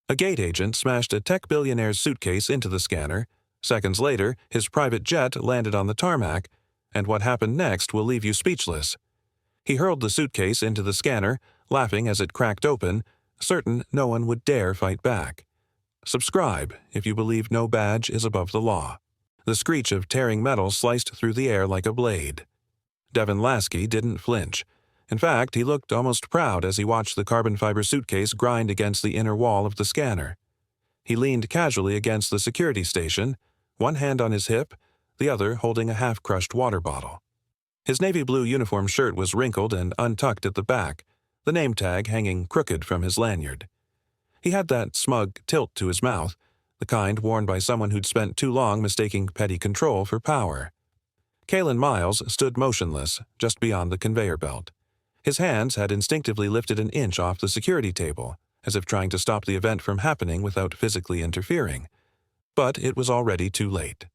A gate agent smashed a tech billionaire's suitcase into the scanner. Seconds later, his private jet landed on the tarmac, and what happened next will leave you speechless. He hurled the suitcase into the scanner, laughing as it cracked open, certain no one would dare fight back. Subscribe if you believe no badge is above the law. The screech of tearing metal sliced through the air like a blade. Devin Lasky didn't flinch. In fact, he looked almost proud as he watched the carbon fiber suitcase grind against the inner wall of the scanner. He leaned casually against the security station, one hand on his hip, the other holding a half-crushed water bottle. His navy blue uniform shirt was wrinkled and untucked at the back, the name tag hanging crooked from his lanyard. He had that smug tilt to his mouth, the kind worn by someone who'd spent too long mistaking petty control for power. Kalen Miles stood motionless, just beyond the conveyor belt. His hands had instinctively lifted an inch off the security table, as if trying to stop the event from happening without physically interfering. But it was already too late.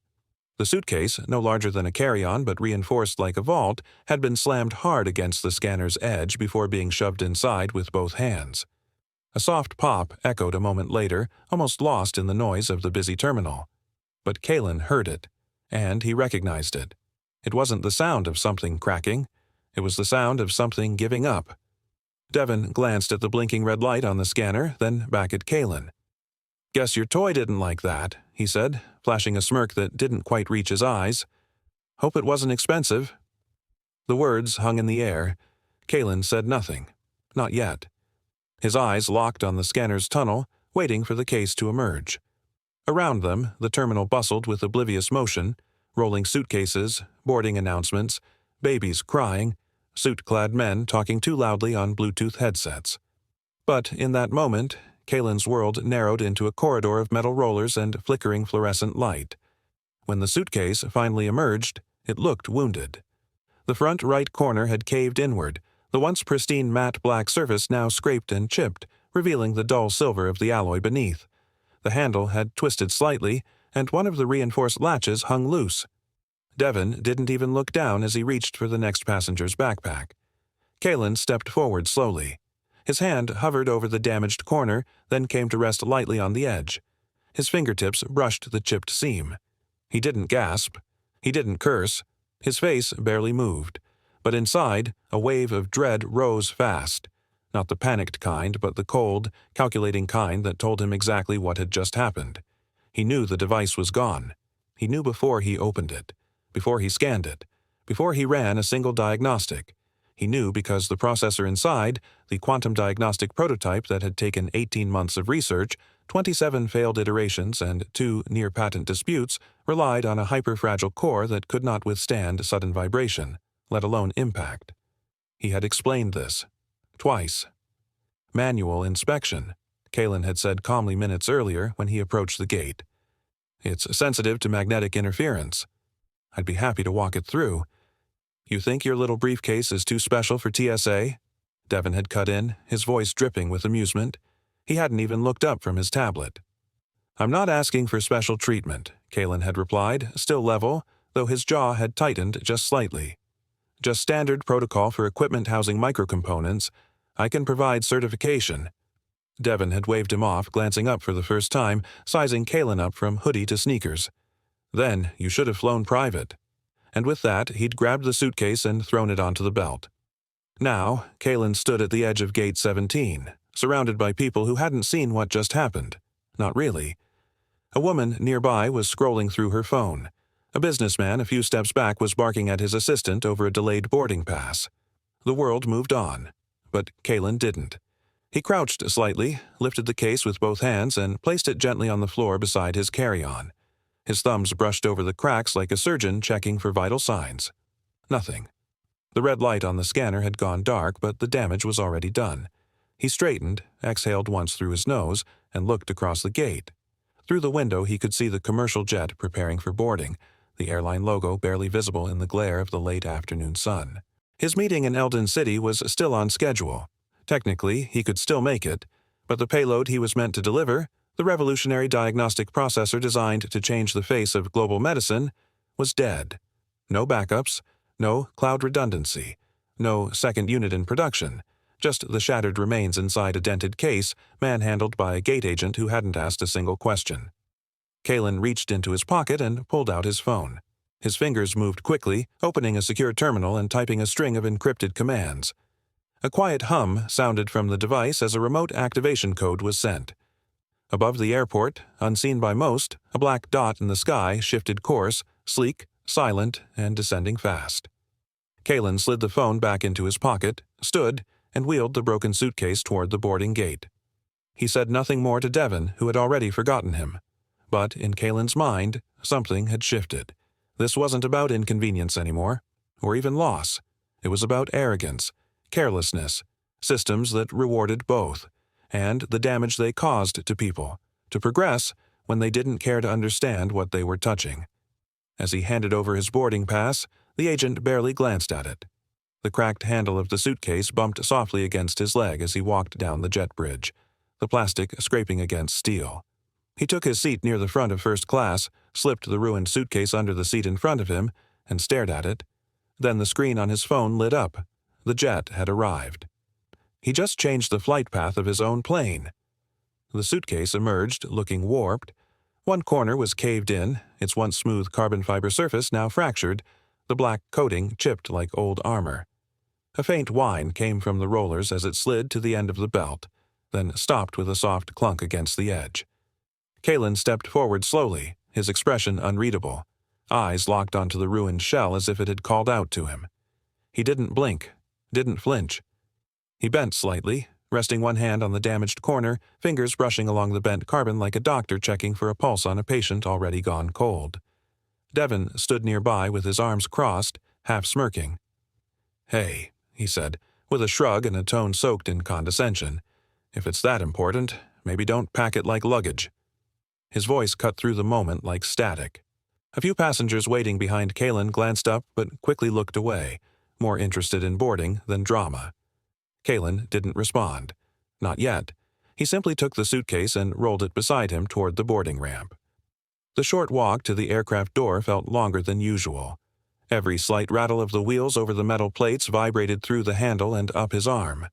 The suitcase, no larger than a carry-on but reinforced like a vault, had been slammed hard against the scanner's edge before being shoved inside with both hands. A soft pop echoed a moment later, almost lost in the noise of the busy terminal. But Kalen heard it, and he recognized it. It wasn't the sound of something cracking. It was the sound of something giving up. Devin glanced at the blinking red light on the scanner, then back at Kalen. "Guess your toy didn't like that," he said, flashing a smirk that didn't quite reach his eyes. "Hope it wasn't expensive." The words hung in the air. Kalen said nothing. Not yet. His eyes locked on the scanner's tunnel, waiting for the case to emerge. Around them, the terminal bustled with oblivious motion, rolling suitcases, boarding announcements, babies crying, suit-clad men talking too loudly on Bluetooth headsets. But in that moment, Kalen's world narrowed into a corridor of metal rollers and flickering fluorescent light. When the suitcase finally emerged, it looked wounded. The front right corner had caved inward, the once pristine matte black surface now scraped and chipped, revealing the dull silver of the alloy beneath. The handle had twisted slightly, and one of the reinforced latches hung loose. Devin didn't even look down as he reached for the next passenger's backpack. Kalen stepped forward slowly. His hand hovered over the damaged corner, then came to rest lightly on the edge. His fingertips brushed the chipped seam. He didn't gasp. He didn't curse. His face barely moved. But inside, a wave of dread rose fast. Not the panicked kind, but the cold, calculating kind that told him exactly what had just happened. He knew the device was gone. He knew before he opened it, before he scanned it, before he ran a single diagnostic. He knew because the processor inside, the quantum diagnostic prototype that had taken 18 months of research, 27 failed iterations, and 2 near-patent disputes, relied on a hyper-fragile core that could not withstand sudden vibration, let alone impact. He had explained this. Twice. Manual inspection, Kalen had said calmly minutes earlier when he approached the gate. It's sensitive to magnetic interference. I'd be happy to walk it through. You think your little briefcase is too special for TSA? Devin had cut in, his voice dripping with amusement. He hadn't even looked up from his tablet. I'm not asking for special treatment, Kalen had replied, still level, though his jaw had tightened just slightly. Just standard protocol for equipment housing microcomponents. I can provide certification. Devin had waved him off, glancing up for the first time, sizing Kalen up from hoodie to sneakers. Then you should have flown private. And with that, he'd grabbed the suitcase and thrown it onto the belt. Now, Kalen stood at the edge of Gate 17, surrounded by people who hadn't seen what just happened. Not really. A woman nearby was scrolling through her phone. A businessman a few steps back was barking at his assistant over a delayed boarding pass. The world moved on, but Kalen didn't. He crouched slightly, lifted the case with both hands, and placed it gently on the floor beside his carry-on. His thumbs brushed over the cracks like a surgeon checking for vital signs. Nothing. The red light on the scanner had gone dark, but the damage was already done. He straightened, exhaled once through his nose, and looked across the gate. Through the window he could see the commercial jet preparing for boarding, the airline logo barely visible in the glare of the late afternoon sun. His meeting in Eldon City was still on schedule. Technically, he could still make it, but the payload he was meant to deliver, the revolutionary diagnostic processor designed to change the face of global medicine, was dead. No backups, no cloud redundancy, no second unit in production, just the shattered remains inside a dented case manhandled by a gate agent who hadn't asked a single question. Kalen reached into his pocket and pulled out his phone. His fingers moved quickly, opening a secure terminal and typing a string of encrypted commands. A quiet hum sounded from the device as a remote activation code was sent. Above the airport, unseen by most, a black dot in the sky shifted course, sleek, silent, and descending fast. Kalen slid the phone back into his pocket, stood, and wheeled the broken suitcase toward the boarding gate. He said nothing more to Devon, who had already forgotten him. But in Kalen's mind, something had shifted. This wasn't about inconvenience anymore, or even loss. It was about arrogance, carelessness, systems that rewarded both, and the damage they caused to people, to progress when they didn't care to understand what they were touching. As he handed over his boarding pass, the agent barely glanced at it. The cracked handle of the suitcase bumped softly against his leg as he walked down the jet bridge, the plastic scraping against steel. He took his seat near the front of first class, slipped the ruined suitcase under the seat in front of him, and stared at it. Then the screen on his phone lit up. The jet had arrived. He just changed the flight path of his own plane. The suitcase emerged, looking warped. One corner was caved in, its once smooth carbon fiber surface now fractured, the black coating chipped like old armor. A faint whine came from the rollers as it slid to the end of the belt, then stopped with a soft clunk against the edge. Kalen stepped forward slowly, his expression unreadable, eyes locked onto the ruined shell as if it had called out to him. He didn't blink, didn't flinch. He bent slightly, resting one hand on the damaged corner, fingers brushing along the bent carbon like a doctor checking for a pulse on a patient already gone cold. Devon stood nearby with his arms crossed, half smirking. "Hey," he said, with a shrug and a tone soaked in condescension. "If it's that important, maybe don't pack it like luggage." His voice cut through the moment like static. A few passengers waiting behind Kalen glanced up but quickly looked away, more interested in boarding than drama. Kalen didn't respond. Not yet. He simply took the suitcase and rolled it beside him toward the boarding ramp. The short walk to the aircraft door felt longer than usual. Every slight rattle of the wheels over the metal plates vibrated through the handle and up his arm.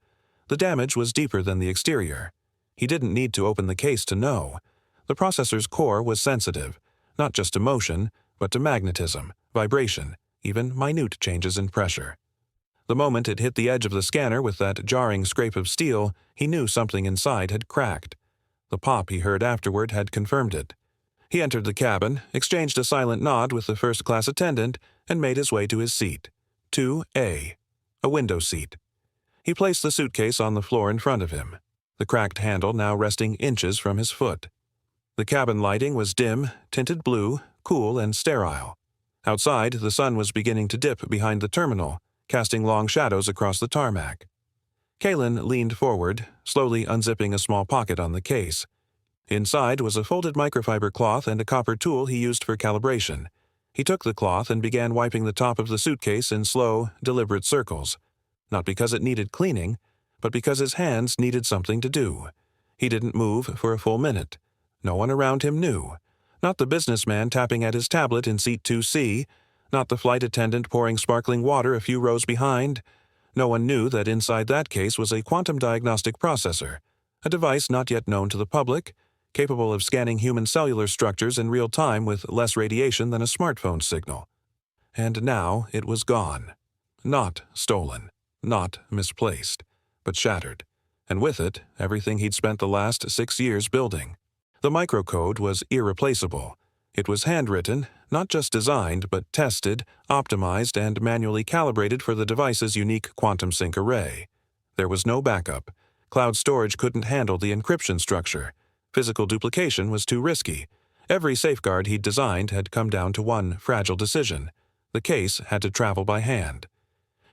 The damage was deeper than the exterior. He didn't need to open the case to know. The processor's core was sensitive, not just to motion, but to magnetism, vibration, even minute changes in pressure. The moment it hit the edge of the scanner with that jarring scrape of steel, he knew something inside had cracked. The pop he heard afterward had confirmed it. He entered the cabin, exchanged a silent nod with the first-class attendant, and made his way to his seat. 2A, a window seat. He placed the suitcase on the floor in front of him, the cracked handle now resting inches from his foot. The cabin lighting was dim, tinted blue, cool and sterile. Outside, the sun was beginning to dip behind the terminal, casting long shadows across the tarmac. Kalen leaned forward, slowly unzipping a small pocket on the case. Inside was a folded microfiber cloth and a copper tool he used for calibration. He took the cloth and began wiping the top of the suitcase in slow, deliberate circles. Not because it needed cleaning, but because his hands needed something to do. He didn't move for a full minute. No one around him knew. Not the businessman tapping at his tablet in seat 2C, not the flight attendant pouring sparkling water a few rows behind. No one knew that inside that case was a quantum diagnostic processor, a device not yet known to the public, capable of scanning human cellular structures in real time with less radiation than a smartphone signal. And now it was gone. Not stolen, not misplaced, but shattered. And with it, everything he'd spent the last 6 years building. The microcode was irreplaceable. It was handwritten, not just designed, but tested, optimized, and manually calibrated for the device's unique quantum sync array. There was no backup. Cloud storage couldn't handle the encryption structure. Physical duplication was too risky. Every safeguard he'd designed had come down to one fragile decision. The case had to travel by hand.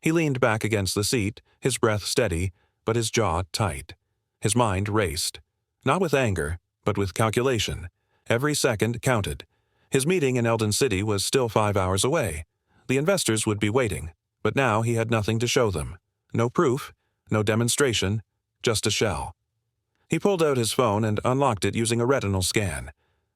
He leaned back against the seat, his breath steady, but his jaw tight. His mind raced. Not with anger, but with calculation. Every second counted. His meeting in Eldon City was still 5 hours away. The investors would be waiting, but now he had nothing to show them. No proof, no demonstration, just a shell. He pulled out his phone and unlocked it using a retinal scan.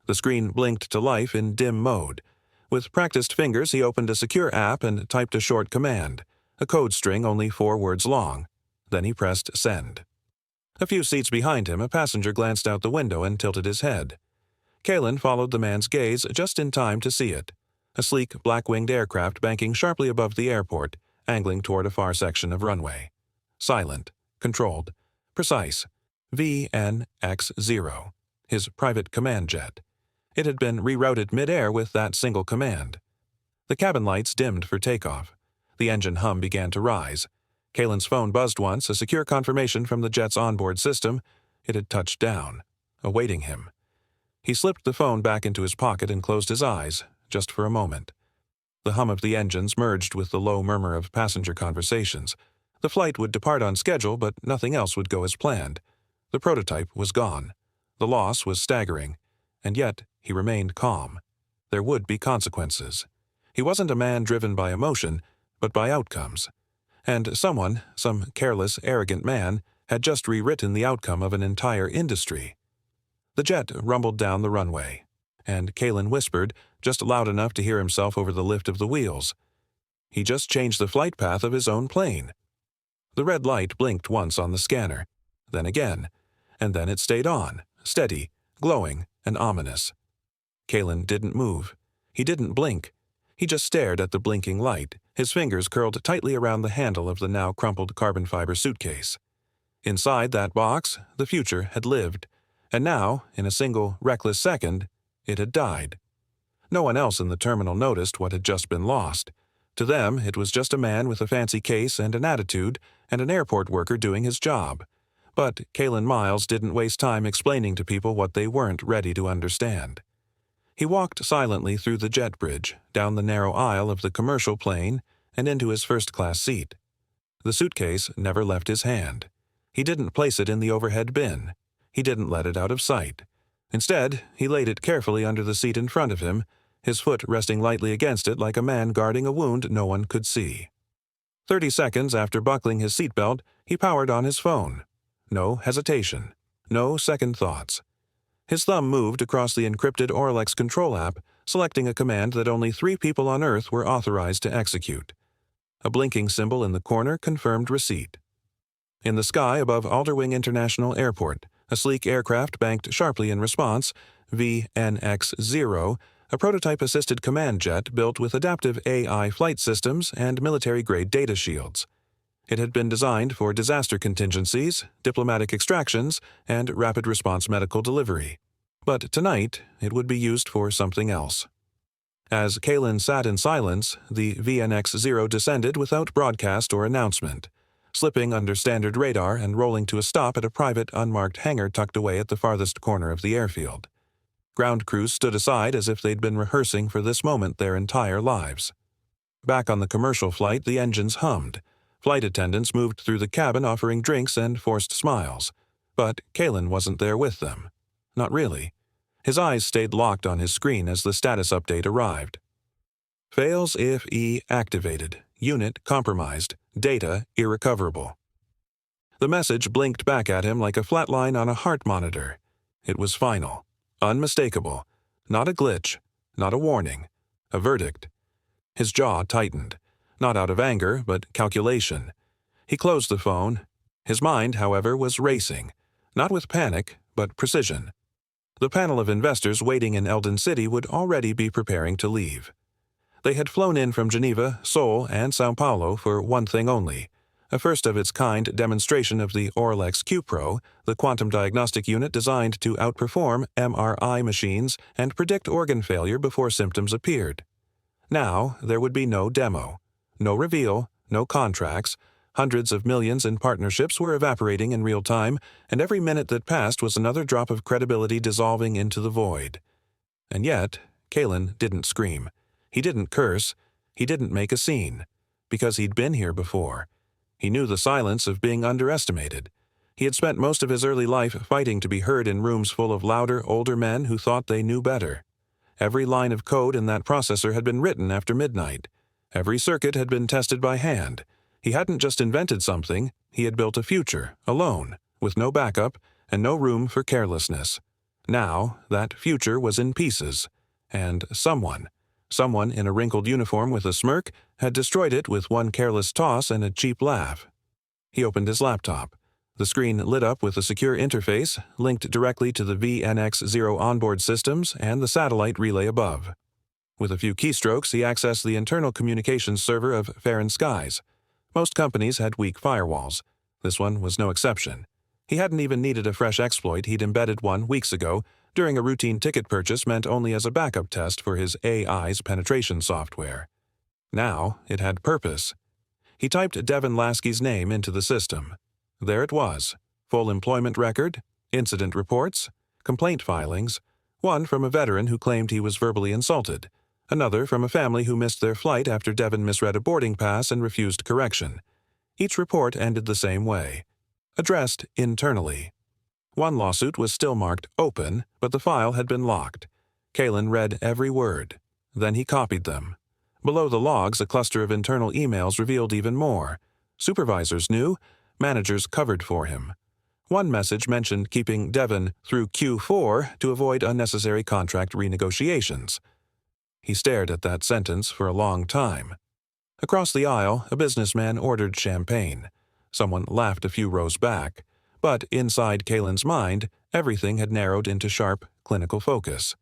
The screen blinked to life in dim mode. With practiced fingers, he opened a secure app and typed a short command, a code string only 4 words long. Then he pressed send. A few seats behind him, a passenger glanced out the window and tilted his head. Kalen followed the man's gaze just in time to see it. A sleek, black-winged aircraft banking sharply above the airport, angling toward a far section of runway. Silent, controlled, precise. VNX-0, his private command jet. It had been rerouted mid-air with that single command. The cabin lights dimmed for takeoff. The engine hum began to rise. Kalen's phone buzzed once, a secure confirmation from the jet's onboard system. It had touched down, awaiting him. He slipped the phone back into his pocket and closed his eyes, just for a moment. The hum of the engines merged with the low murmur of passenger conversations. The flight would depart on schedule, but nothing else would go as planned. The prototype was gone. The loss was staggering, and yet he remained calm. There would be consequences. He wasn't a man driven by emotion, but by outcomes. And someone, some careless, arrogant man, had just rewritten the outcome of an entire industry. The jet rumbled down the runway, and Kalen whispered, just loud enough to hear himself over the lift of the wheels. He just changed the flight path of his own plane. The red light blinked once on the scanner, then again, and then it stayed on, steady, glowing, and ominous. Kalen didn't move. He didn't blink. He just stared at the blinking light, his fingers curled tightly around the handle of the now crumpled carbon fiber suitcase. Inside that box, the future had lived, and now, in a single, reckless second, it had died. No one else in the terminal noticed what had just been lost. To them, it was just a man with a fancy case and an attitude, and an airport worker doing his job. But Kalen Miles didn't waste time explaining to people what they weren't ready to understand. He walked silently through the jet bridge, down the narrow aisle of the commercial plane, and into his first-class seat. The suitcase never left his hand. He didn't place it in the overhead bin. He didn't let it out of sight. Instead, he laid it carefully under the seat in front of him, his foot resting lightly against it like a man guarding a wound no one could see. 30 seconds after buckling his seatbelt, he powered on his phone. No hesitation. No second thoughts. His thumb moved across the encrypted Orlex control app, selecting a command that only 3 people on Earth were authorized to execute. A blinking symbol in the corner confirmed receipt. In the sky above Alderwing International Airport, a sleek aircraft banked sharply in response, VNX-0, a prototype-assisted command jet built with adaptive AI flight systems and military-grade data shields. It had been designed for disaster contingencies, diplomatic extractions, and rapid response medical delivery. But tonight, it would be used for something else. As Kalen sat in silence, the VNX-0 descended without broadcast or announcement, slipping under standard radar and rolling to a stop at a private, unmarked hangar tucked away at the farthest corner of the airfield. Ground crews stood aside as if they'd been rehearsing for this moment their entire lives. Back on the commercial flight, the engines hummed. Flight attendants moved through the cabin offering drinks and forced smiles. But Kalen wasn't there with them. Not really. His eyes stayed locked on his screen as the status update arrived. Fails if E activated. Unit compromised. Data irrecoverable. The message blinked back at him like a flat line on a heart monitor. It was final. Unmistakable. Not a glitch. Not a warning. A verdict. His jaw tightened. Not out of anger, but calculation. He closed the phone. His mind, however, was racing. Not with panic, but precision. The panel of investors waiting in Eldon City would already be preparing to leave. They had flown in from Geneva, Seoul, and Sao Paulo for one thing only, a first-of-its-kind demonstration of the Orlex Q-Pro, the quantum diagnostic unit designed to outperform MRI machines and predict organ failure before symptoms appeared. Now, there would be no demo. No reveal, no contracts. Hundreds of millions in partnerships were evaporating in real time, and every minute that passed was another drop of credibility dissolving into the void. And yet, Kalen didn't scream. He didn't curse. He didn't make a scene. Because he'd been here before. He knew the silence of being underestimated. He had spent most of his early life fighting to be heard in rooms full of louder, older men who thought they knew better. Every line of code in that processor had been written after midnight. Every circuit had been tested by hand. He hadn't just invented something, he had built a future, alone, with no backup and no room for carelessness. Now, that future was in pieces, and someone in a wrinkled uniform with a smirk, had destroyed it with one careless toss and a cheap laugh. He opened his laptop. The screen lit up with a secure interface linked directly to the VNX-0 onboard systems and the satellite relay above. With a few keystrokes, he accessed the internal communications server of Fair & Skies. Most companies had weak firewalls. This one was no exception. He hadn't even needed a fresh exploit. He'd embedded one weeks ago during a routine ticket purchase meant only as a backup test for his AI's penetration software. Now it had purpose. He typed Devin Lasky's name into the system. There it was: full employment record, incident reports, complaint filings, one from a veteran who claimed he was verbally insulted, another from a family who missed their flight after Devin misread a boarding pass and refused correction. Each report ended the same way: addressed internally. One lawsuit was still marked open, but the file had been locked. Kalen read every word. Then he copied them. Below the logs, a cluster of internal emails revealed even more. Supervisors knew, managers covered for him. One message mentioned keeping Devin through Q4 to avoid unnecessary contract renegotiations. He stared at that sentence for a long time. Across the aisle, a businessman ordered champagne. Someone laughed a few rows back. But inside Kalen's mind, everything had narrowed into sharp, clinical focus.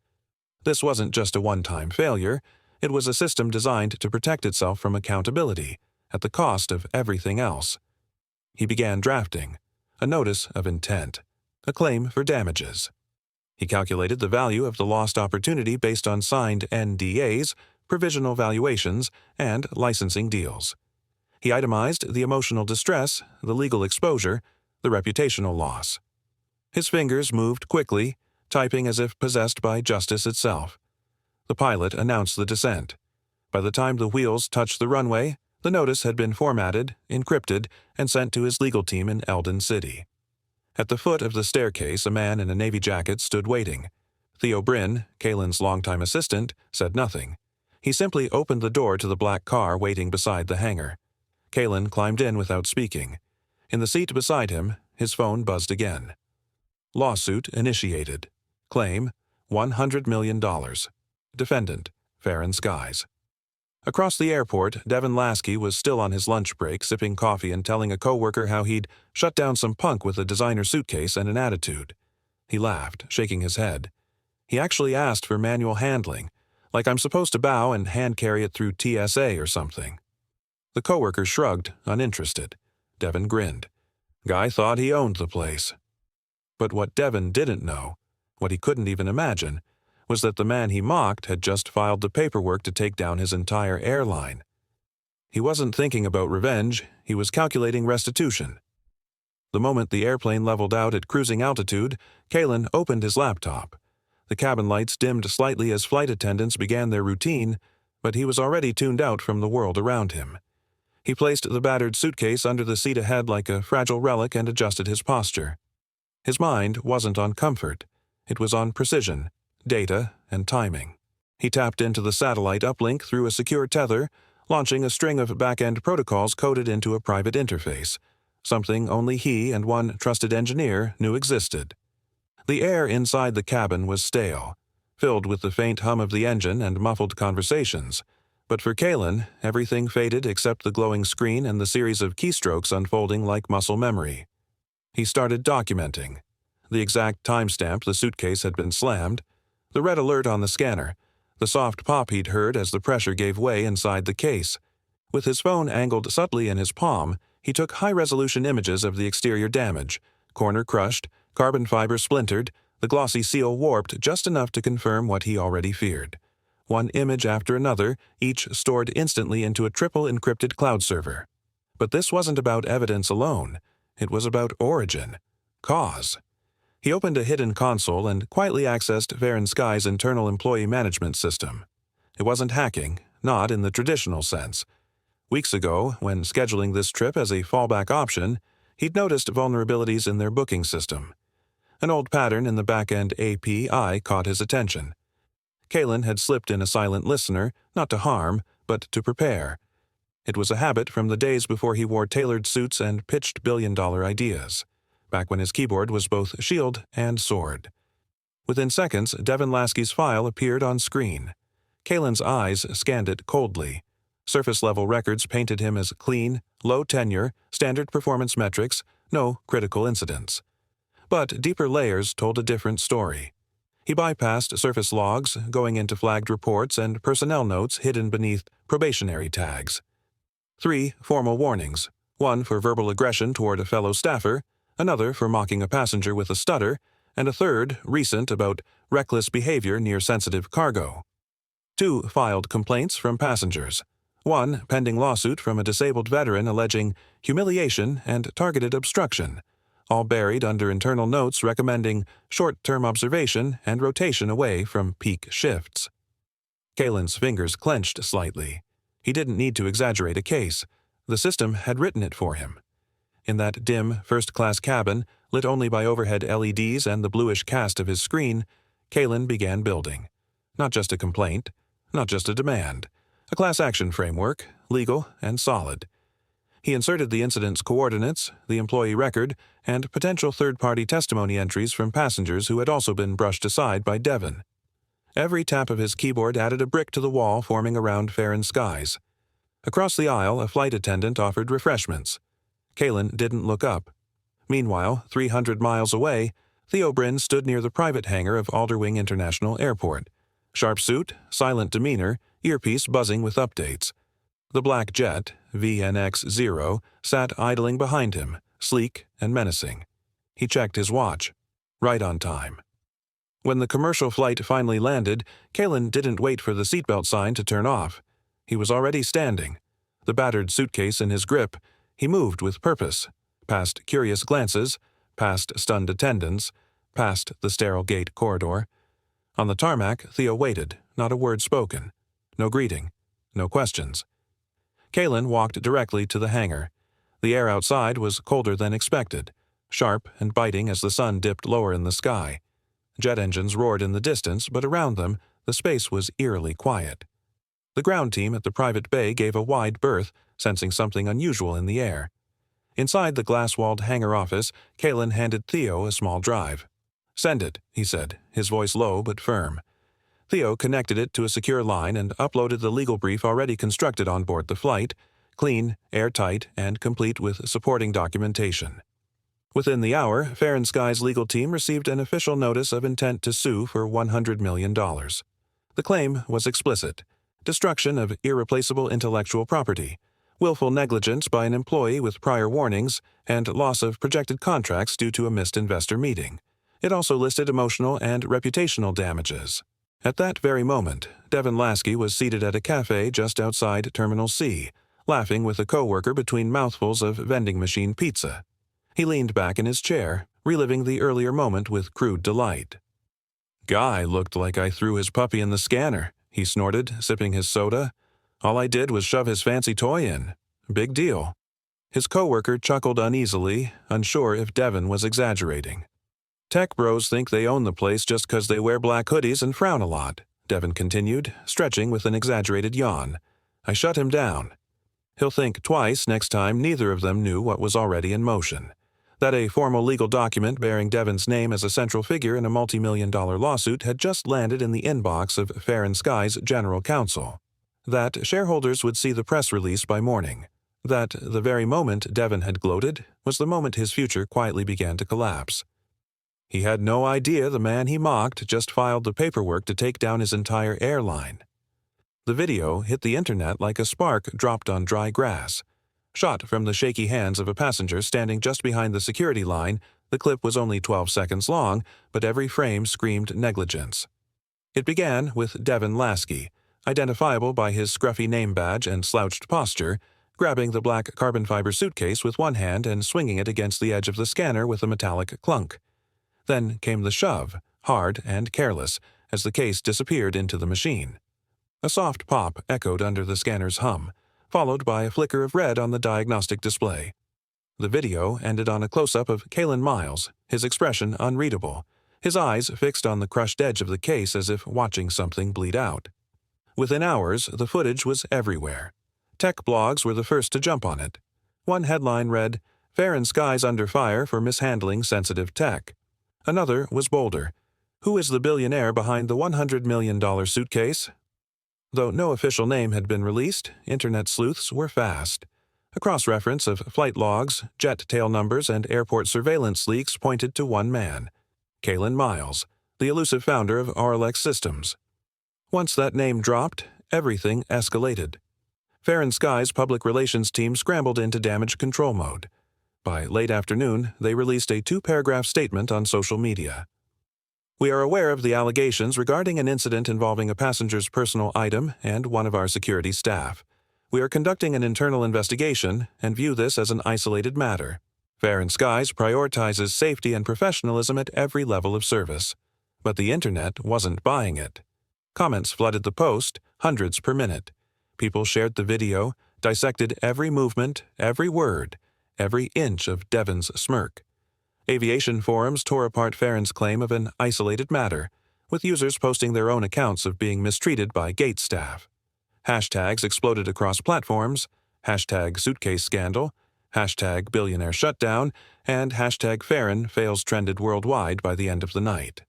This wasn't just a one-time failure. It was a system designed to protect itself from accountability, at the cost of everything else. He began drafting a notice of intent, a claim for damages. He calculated the value of the lost opportunity based on signed NDAs, provisional valuations, and licensing deals. He itemized the emotional distress, the legal exposure, the reputational loss. His fingers moved quickly, typing as if possessed by justice itself. The pilot announced the descent. By the time the wheels touched the runway, the notice had been formatted, encrypted, and sent to his legal team in Eldon City. At the foot of the staircase, a man in a navy jacket stood waiting. Theo Bryn, Kalen's longtime assistant, said nothing. He simply opened the door to the black car waiting beside the hangar. Kalen climbed in without speaking. In the seat beside him, his phone buzzed again. Lawsuit initiated. Claim, $100 million. Defendant, Fair & Skies. Across the airport, Devin Lasky was still on his lunch break, sipping coffee and telling a coworker how he'd shut down some punk with a designer suitcase and an attitude. He laughed, shaking his head. He actually asked for manual handling, like I'm supposed to bow and hand carry it through TSA or something. The coworker shrugged, uninterested. Devin grinned. Guy thought he owned the place. But what Devin didn't know, what he couldn't even imagine, was that the man he mocked had just filed the paperwork to take down his entire airline. He wasn't thinking about revenge, he was calculating restitution. The moment the airplane leveled out at cruising altitude, Kalen opened his laptop. The cabin lights dimmed slightly as flight attendants began their routine, but he was already tuned out from the world around him. He placed the battered suitcase under the seat ahead like a fragile relic and adjusted his posture. His mind wasn't on comfort. It was on precision, data, and timing. He tapped into the satellite uplink through a secure tether, launching a string of back-end protocols coded into a private interface, something only he and one trusted engineer knew existed. The air inside the cabin was stale, filled with the faint hum of the engine and muffled conversations. But for Kalen, everything faded except the glowing screen and the series of keystrokes unfolding like muscle memory. He started documenting. The exact timestamp the suitcase had been slammed, the red alert on the scanner, the soft pop he'd heard as the pressure gave way inside the case. With his phone angled subtly in his palm, he took high-resolution images of the exterior damage, corner crushed, carbon fiber splintered, the glossy seal warped just enough to confirm what he already feared. One image after another, each stored instantly into a triple encrypted cloud server. But this wasn't about evidence alone. It was about origin, cause. He opened a hidden console and quietly accessed Fair & Skies' internal employee management system. It wasn't hacking, not in the traditional sense. Weeks ago, when scheduling this trip as a fallback option, he'd noticed vulnerabilities in their booking system. An old pattern in the back-end API caught his attention. Kalen had slipped in a silent listener, not to harm, but to prepare. It was a habit from the days before he wore tailored suits and pitched billion-dollar ideas, back when his keyboard was both shield and sword. Within seconds, Devin Lasky's file appeared on screen. Kalen's eyes scanned it coldly. Surface-level records painted him as clean, low tenure, standard performance metrics, no critical incidents. But deeper layers told a different story. He bypassed surface logs, going into flagged reports and personnel notes hidden beneath probationary tags. 3 formal warnings, one for verbal aggression toward a fellow staffer, another for mocking a passenger with a stutter, and a third, recent, about reckless behavior near sensitive cargo. 2 filed complaints from passengers. 1 pending lawsuit from a disabled veteran alleging humiliation and targeted obstruction, all buried under internal notes recommending short-term observation and rotation away from peak shifts. Kalen's fingers clenched slightly. He didn't need to exaggerate a case. The system had written it for him. In that dim, first-class cabin, lit only by overhead LEDs and the bluish cast of his screen, Kalen began building. Not just a complaint, not just a demand. A class action framework, legal and solid. He inserted the incident's coordinates, the employee record, and potential third-party testimony entries from passengers who had also been brushed aside by Devon. Every tap of his keyboard added a brick to the wall forming around Farron Skies. Across the aisle, a flight attendant offered refreshments. Kalen didn't look up. Meanwhile, 300 miles away, Theo Bryn stood near the private hangar of Alderwing International Airport. Sharp suit, silent demeanor, earpiece buzzing with updates. The black jet, VNX-0, sat idling behind him, sleek and menacing. He checked his watch. Right on time. When the commercial flight finally landed, Kalen didn't wait for the seatbelt sign to turn off. He was already standing. The battered suitcase in his grip, he moved with purpose, past curious glances, past stunned attendants, past the sterile gate corridor. On the tarmac, Theo waited, not a word spoken. No greeting, no questions. Kalen walked directly to the hangar. The air outside was colder than expected, sharp and biting as the sun dipped lower in the sky. Jet engines roared in the distance, but around them, the space was eerily quiet. The ground team at the private bay gave a wide berth, sensing something unusual in the air. Inside the glass-walled hangar office, Kalen handed Theo a small drive. "Send it," he said, his voice low but firm. Theo connected it to a secure line and uploaded the legal brief already constructed on board the flight, clean, airtight, and complete with supporting documentation. Within the hour, Farron Skies' legal team received an official notice of intent to sue for $100 million. The claim was explicit: destruction of irreplaceable intellectual property, willful negligence by an employee with prior warnings, and loss of projected contracts due to a missed investor meeting. It also listed emotional and reputational damages. At that very moment, Devon Lasky was seated at a cafe just outside Terminal C, laughing with a coworker between mouthfuls of vending machine pizza. He leaned back in his chair, reliving the earlier moment with crude delight. "Guy looked like I threw his puppy in the scanner," he snorted, sipping his soda. "All I did was shove his fancy toy in. Big deal." His coworker chuckled uneasily, unsure if Devon was exaggerating. "Tech bros think they own the place just 'cause they wear black hoodies and frown a lot," Devon continued, stretching with an exaggerated yawn. "I shut him down. He'll think twice next time neither of them knew what was already in motion. That a formal legal document bearing Devon's name as a central figure in a multi-million-dollar lawsuit had just landed in the inbox of Farron Skies' general counsel. That shareholders would see the press release by morning. That the very moment Devon had gloated was the moment his future quietly began to collapse. He had no idea the man he mocked just filed the paperwork to take down his entire airline. The video hit the internet like a spark dropped on dry grass. Shot from the shaky hands of a passenger standing just behind the security line, the clip was only 12 seconds long, but every frame screamed negligence. It began with Devon Lasky, identifiable by his scruffy name badge and slouched posture, grabbing the black carbon fiber suitcase with one hand and swinging it against the edge of the scanner with a metallic clunk. Then came the shove, hard and careless, as the case disappeared into the machine. A soft pop echoed under the scanner's hum, followed by a flicker of red on the diagnostic display. The video ended on a close-up of Kalen Miles, his expression unreadable, his eyes fixed on the crushed edge of the case as if watching something bleed out. Within hours, the footage was everywhere. Tech blogs were the first to jump on it. One headline read, "Farron Skies under fire for mishandling sensitive tech." Another was bolder. "Who is the billionaire behind the $100 million suitcase?" Though no official name had been released, internet sleuths were fast. A cross-reference of flight logs, jet tail numbers, and airport surveillance leaks pointed to one man, Kalen Miles, the elusive founder of RLX Systems. Once that name dropped, everything escalated. Fair and Sky's public relations team scrambled into damage control mode. By late afternoon, they released a 2-paragraph statement on social media. We are aware of the allegations regarding an incident involving a passenger's personal item and one of our security staff. We are conducting an internal investigation and view this as an isolated matter. Fair and Skies prioritizes safety and professionalism at every level of service. But the internet wasn't buying it. Comments flooded the post, hundreds per minute. People shared the video, dissected every movement, every word, every inch of Devon's smirk. Aviation forums tore apart Farron's claim of an isolated matter, with users posting their own accounts of being mistreated by gate staff. Hashtags exploded across platforms, hashtag Suitcase scandal, hashtag Billionaire shutdown, and hashtag Farron fails trended worldwide by the end of the night.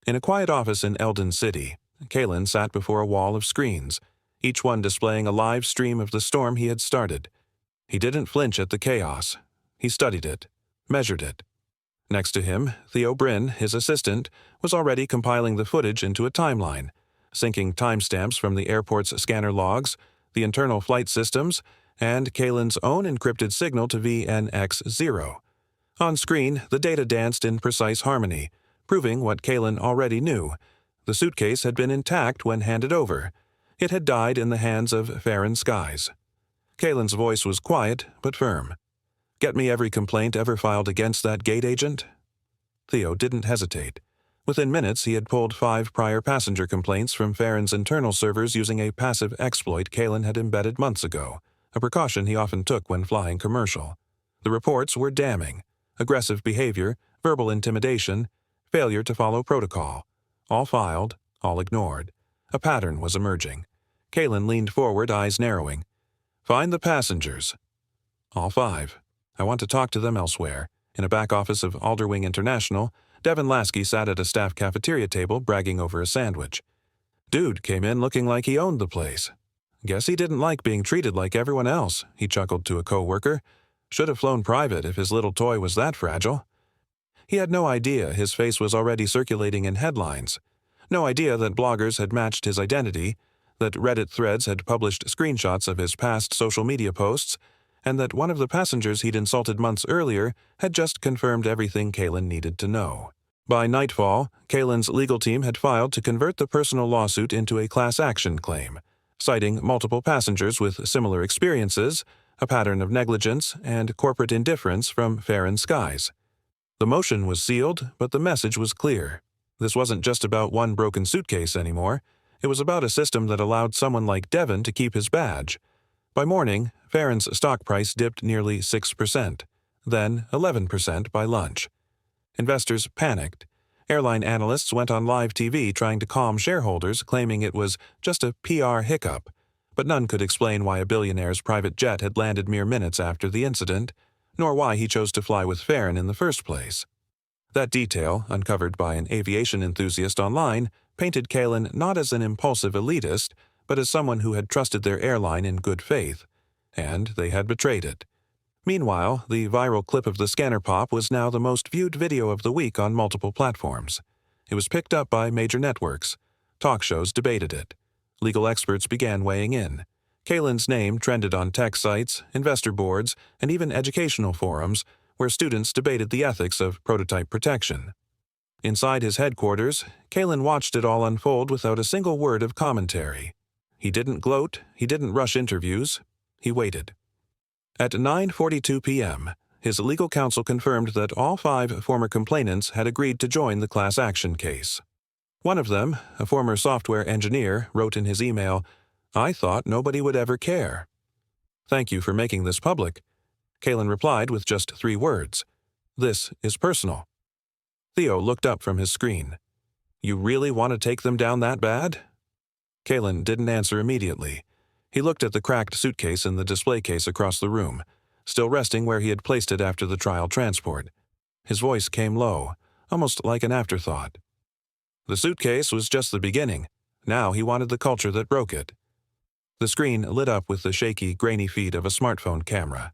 In a quiet office in Eldon City, Kalen sat before a wall of screens, each one displaying a live stream of the storm he had started. He didn't flinch at the chaos. He studied it, measured it. Next to him, Theo Bryn, his assistant, was already compiling the footage into a timeline, syncing timestamps from the airport's scanner logs, the internal flight systems, and Kalen's own encrypted signal to VNX0. On screen, the data danced in precise harmony, proving what Kalen already knew. The suitcase had been intact when handed over. It had died in the hands of Fair and Skies. Kalen's voice was quiet but firm. Get me every complaint ever filed against that gate agent? Theo didn't hesitate. Within minutes, he had pulled 5 prior passenger complaints from Farron's internal servers using a passive exploit Kalen had embedded months ago, a precaution he often took when flying commercial. The reports were damning. Aggressive behavior, verbal intimidation, failure to follow protocol. All filed, all ignored. A pattern was emerging. Kalen leaned forward, eyes narrowing. Find the passengers. All 5. I want to talk to them elsewhere. In a back office of Alderwing International, Devin Lasky sat at a staff cafeteria table bragging over a sandwich. Dude came in looking like he owned the place. Guess he didn't like being treated like everyone else, he chuckled to a co-worker. Should have flown private if his little toy was that fragile. He had no idea his face was already circulating in headlines. No idea that bloggers had matched his identity, that Reddit threads had published screenshots of his past social media posts, and that one of the passengers he'd insulted months earlier had just confirmed everything Kalen needed to know. By nightfall, Kalen's legal team had filed to convert the personal lawsuit into a class action claim, citing multiple passengers with similar experiences, a pattern of negligence, and corporate indifference from Fair and Skies. The motion was sealed, but the message was clear. This wasn't just about one broken suitcase anymore. It was about a system that allowed someone like Devon to keep his badge. By morning, Farron's stock price dipped nearly 6%, then 11% by lunch. Investors panicked. Airline analysts went on live TV trying to calm shareholders, claiming it was just a PR hiccup, but none could explain why a billionaire's private jet had landed mere minutes after the incident, nor why he chose to fly with Farron in the first place. That detail, uncovered by an aviation enthusiast online, painted Kalen not as an impulsive elitist, but as someone who had trusted their airline in good faith, and they had betrayed it. Meanwhile, the viral clip of the scanner pop was now the most viewed video of the week on multiple platforms. It was picked up by major networks. Talk shows debated it. Legal experts began weighing in. Kalen's name trended on tech sites, investor boards, and even educational forums, where students debated the ethics of prototype protection. Inside his headquarters, Kalen watched it all unfold without a single word of commentary. He didn't gloat, he didn't rush interviews, he waited. At 9:42 p.m., his legal counsel confirmed that all 5 former complainants had agreed to join the class action case. One of them, a former software engineer, wrote in his email, "I thought nobody would ever care." "Thank you for making this public." Kalen replied with just 3 words. "This is personal." Theo looked up from his screen. "You really want to take them down that bad?" Kalen didn't answer immediately. He looked at the cracked suitcase in the display case across the room, still resting where he had placed it after the trial transport. His voice came low, almost like an afterthought. "The suitcase was just the beginning. Now he wanted the culture that broke it. The screen lit up with the shaky, grainy feed of a smartphone camera.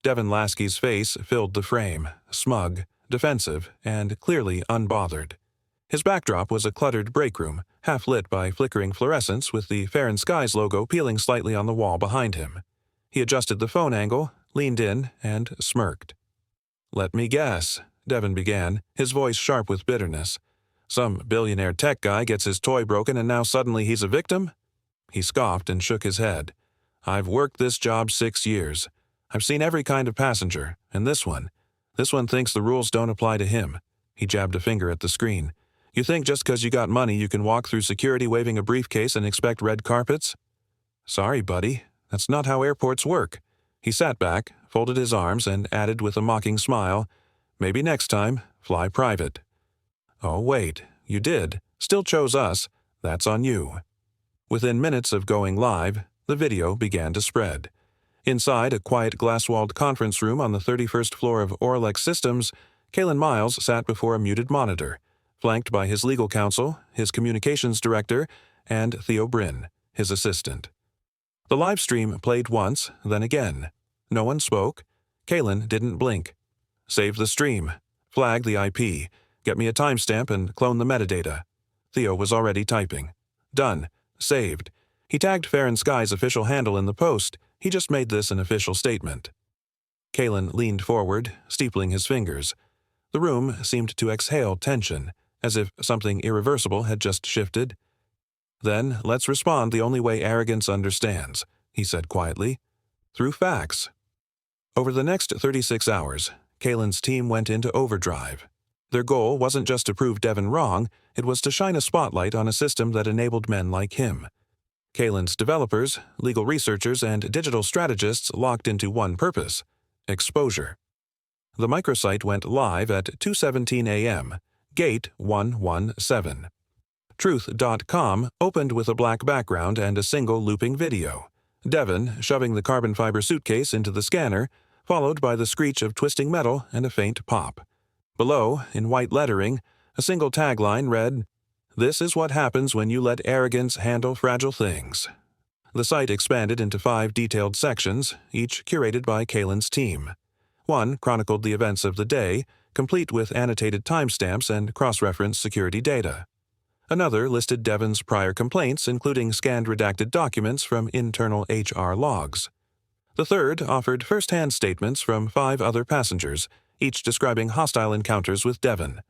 Devin Lasky's face filled the frame, smug, defensive, and clearly unbothered. His backdrop was a cluttered break room, half lit by flickering fluorescence with the Fair and Skies logo peeling slightly on the wall behind him. He adjusted the phone angle, leaned in, and smirked. "Let me guess," Devin began, his voice sharp with bitterness. "Some billionaire tech guy gets his toy broken and now suddenly he's a victim?" He scoffed and shook his head. "I've worked this job 6 years. I've seen every kind of passenger, and this one thinks the rules don't apply to him." He jabbed a finger at the screen. "You think just 'cause you got money you can walk through security waving a briefcase and expect red carpets? Sorry, buddy, that's not how airports work." He sat back, folded his arms, and added with a mocking smile, "Maybe next time, fly private." "Oh, wait, you did. Still chose us. That's on you." Within minutes of going live, the video began to spread. Inside a quiet glass-walled conference room on the 31st floor of Orlex Systems, Kalen Miles sat before a muted monitor, flanked by his legal counsel, his communications director, and Theo Bryn, his assistant. The live stream played once, then again. No one spoke. Kalen didn't blink. "Save the stream. Flag the IP. Get me a timestamp and clone the metadata." Theo was already typing. "Done. Saved." He tagged Fair and Sky's official handle in the post. He just made this an official statement. Kalen leaned forward, steepling his fingers. The room seemed to exhale tension, as if something irreversible had just shifted. "Then let's respond the only way arrogance understands," he said quietly. "Through facts." Over the next 36 hours, Kalen's team went into overdrive. Their goal wasn't just to prove Devin wrong, it was to shine a spotlight on a system that enabled men like him. Kalen's developers, legal researchers, and digital strategists locked into one purpose: exposure. The microsite went live at 2:17 a.m., Gate 117. Truth.com opened with a black background and a single looping video. Devin shoving the carbon fiber suitcase into the scanner, followed by the screech of twisting metal and a faint pop. Below, in white lettering, a single tagline read, "This is what happens when you let arrogance handle fragile things." The site expanded into 5 detailed sections, each curated by Kalen's team. One chronicled the events of the day, complete with annotated timestamps and cross-reference security data. Another listed Devin's prior complaints, including scanned redacted documents from internal HR logs. The third offered first-hand statements from 5 other passengers, each describing hostile encounters with Devin.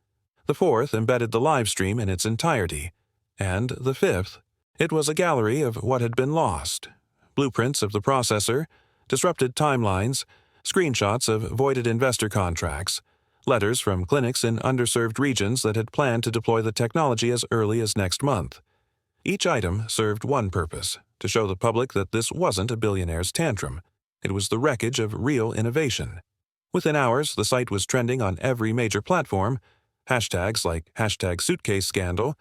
The fourth embedded the live stream in its entirety. And the fifth, it was a gallery of what had been lost. Blueprints of the processor, disrupted timelines, screenshots of voided investor contracts, letters from clinics in underserved regions that had planned to deploy the technology as early as next month. Each item served one purpose: to show the public that this wasn't a billionaire's tantrum. It was the wreckage of real innovation. Within hours, the site was trending on every major platform. Hashtags like #Suitcase Scandal,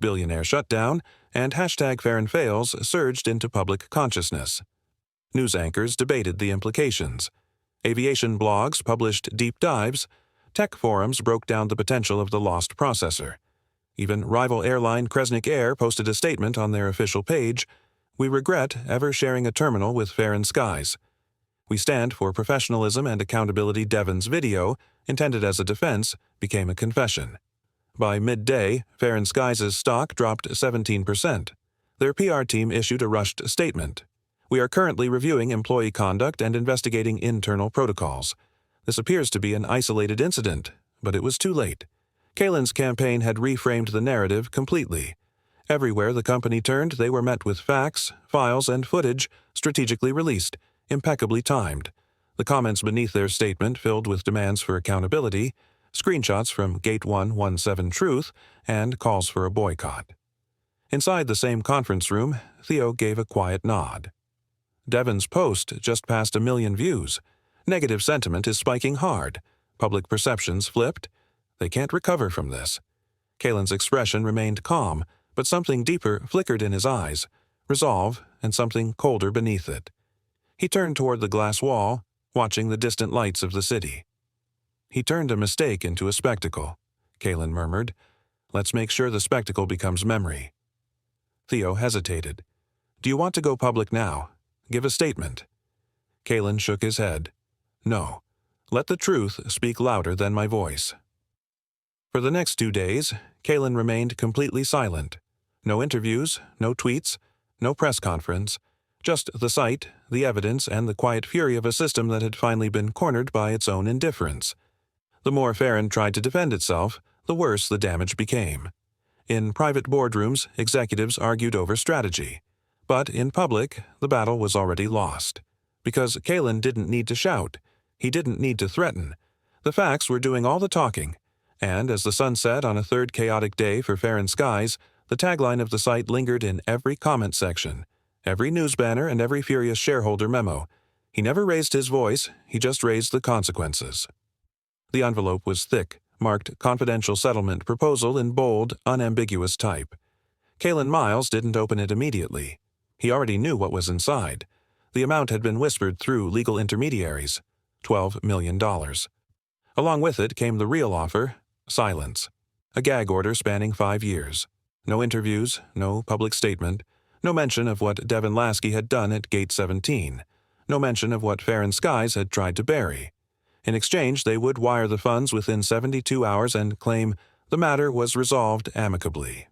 #Billionaire Shutdown, and #Fair and Fails surged into public consciousness. News anchors debated the implications. Aviation blogs published deep dives. Tech forums broke down the potential of the lost processor. Even rival airline Kresnik Air posted a statement on their official page: "We regret ever sharing a terminal with Fair and Skies. We stand for professionalism and accountability." Devin's video, intended as a defense, became a confession. By midday, Fair and Skies' stock dropped 17%. Their PR team issued a rushed statement. "We are currently reviewing employee conduct and investigating internal protocols. This appears to be an isolated incident," but it was too late. Kalen's campaign had reframed the narrative completely. Everywhere the company turned, they were met with facts, files, and footage strategically released, impeccably timed. The comments beneath their statement filled with demands for accountability, screenshots from Gate 117 Truth, and calls for a boycott. Inside the same conference room, Theo gave a quiet nod. Devin's post just passed 1 million views. Negative sentiment is spiking hard. Public perceptions flipped. They can't recover from this. Kalen's expression remained calm, but something deeper flickered in his eyes, resolve and something colder beneath it. He turned toward the glass wall, watching the distant lights of the city. "He turned a mistake into a spectacle," Kalen murmured. "Let's make sure the spectacle becomes memory." Theo hesitated. "Do you want to go public now? Give a statement." Kalen shook his head. "No. Let the truth speak louder than my voice." For the next 2 days, Kalen remained completely silent. No interviews, no tweets, no press conference, just the sight, the evidence, and the quiet fury of a system that had finally been cornered by its own indifference. The more Farron tried to defend itself, the worse the damage became. In private boardrooms, executives argued over strategy. But in public, the battle was already lost. Because Kalen didn't need to shout. He didn't need to threaten. The facts were doing all the talking. And as the sun set on a third chaotic day for Farron skies, the tagline of the site lingered in every comment section, every news banner, and every furious shareholder memo. He never raised his voice, he just raised the consequences. The envelope was thick, marked Confidential Settlement Proposal in bold, unambiguous type. Kalen Miles didn't open it immediately. He already knew what was inside. The amount had been whispered through legal intermediaries, $12 million. Along with it came the real offer, silence. A gag order spanning 5 years. No interviews, no public statement, no mention of what Devin Lasky had done at Gate 17, no mention of what Farron Skies had tried to bury. In exchange, they would wire the funds within 72 hours and claim the matter was resolved amicably.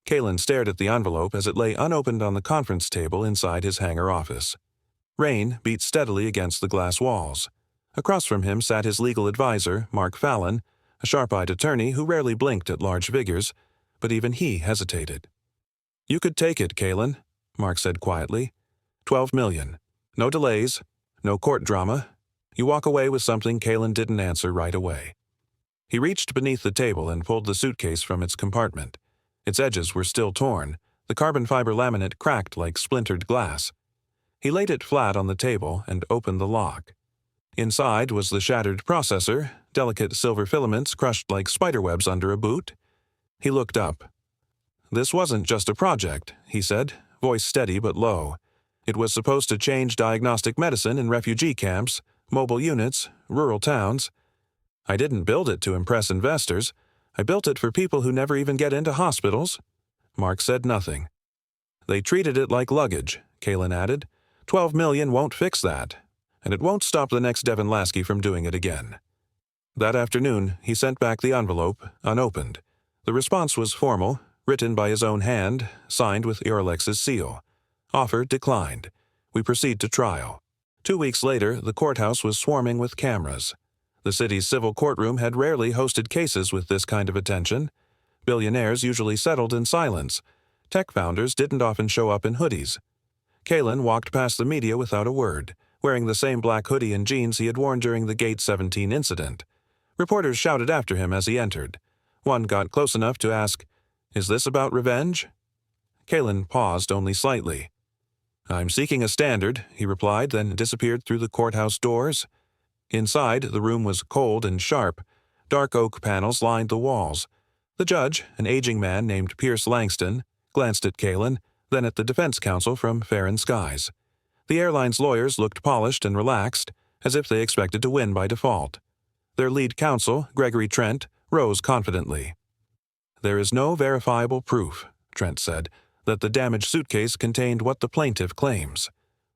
Kalen stared at the envelope as it lay unopened on the conference table inside his hangar office. Rain beat steadily against the glass walls. Across from him sat his legal advisor, Mark Fallon, a sharp-eyed attorney who rarely blinked at large figures, but even he hesitated. "You could take it, Kalen," Mark said quietly. $12 million. No delays, no court drama. You walk away with something Kalen didn't answer right away. He reached beneath the table and pulled the suitcase from its compartment. Its edges were still torn, the carbon fiber laminate cracked like splintered glass. He laid it flat on the table and opened the lock. Inside was the shattered processor, delicate silver filaments crushed like spiderwebs under a boot. He looked up. "This wasn't just a project," he said, voice steady but low. "It was supposed to change diagnostic medicine in refugee camps, mobile units, rural towns. I didn't build it to impress investors. I built it for people who never even get into hospitals." Mark said nothing. "They treated it like luggage," Kalen added. $12 million won't fix that. And it won't stop the next Devin Lasky from doing it again." That afternoon, he sent back the envelope, unopened. The response was formal, written by his own hand, signed with Eurolex's seal. Offer declined. We proceed to trial. 2 weeks later, the courthouse was swarming with cameras. The city's civil courtroom had rarely hosted cases with this kind of attention. Billionaires usually settled in silence. Tech founders didn't often show up in hoodies. Kalen walked past the media without a word, wearing the same black hoodie and jeans he had worn during the Gate 17 incident. Reporters shouted after him as he entered. One got close enough to ask, "Is this about revenge?" Kalen paused only slightly. "I'm seeking a standard," he replied, then disappeared through the courthouse doors. Inside, the room was cold and sharp. Dark oak panels lined the walls. The judge, an aging man named Pierce Langston, glanced at Kalen, then at the defense counsel from Farron Skies. The airline's lawyers looked polished and relaxed, as if they expected to win by default. Their lead counsel, Gregory Trent, rose confidently. "There is no verifiable proof," Trent said, "that the damaged suitcase contained what the plaintiff claims.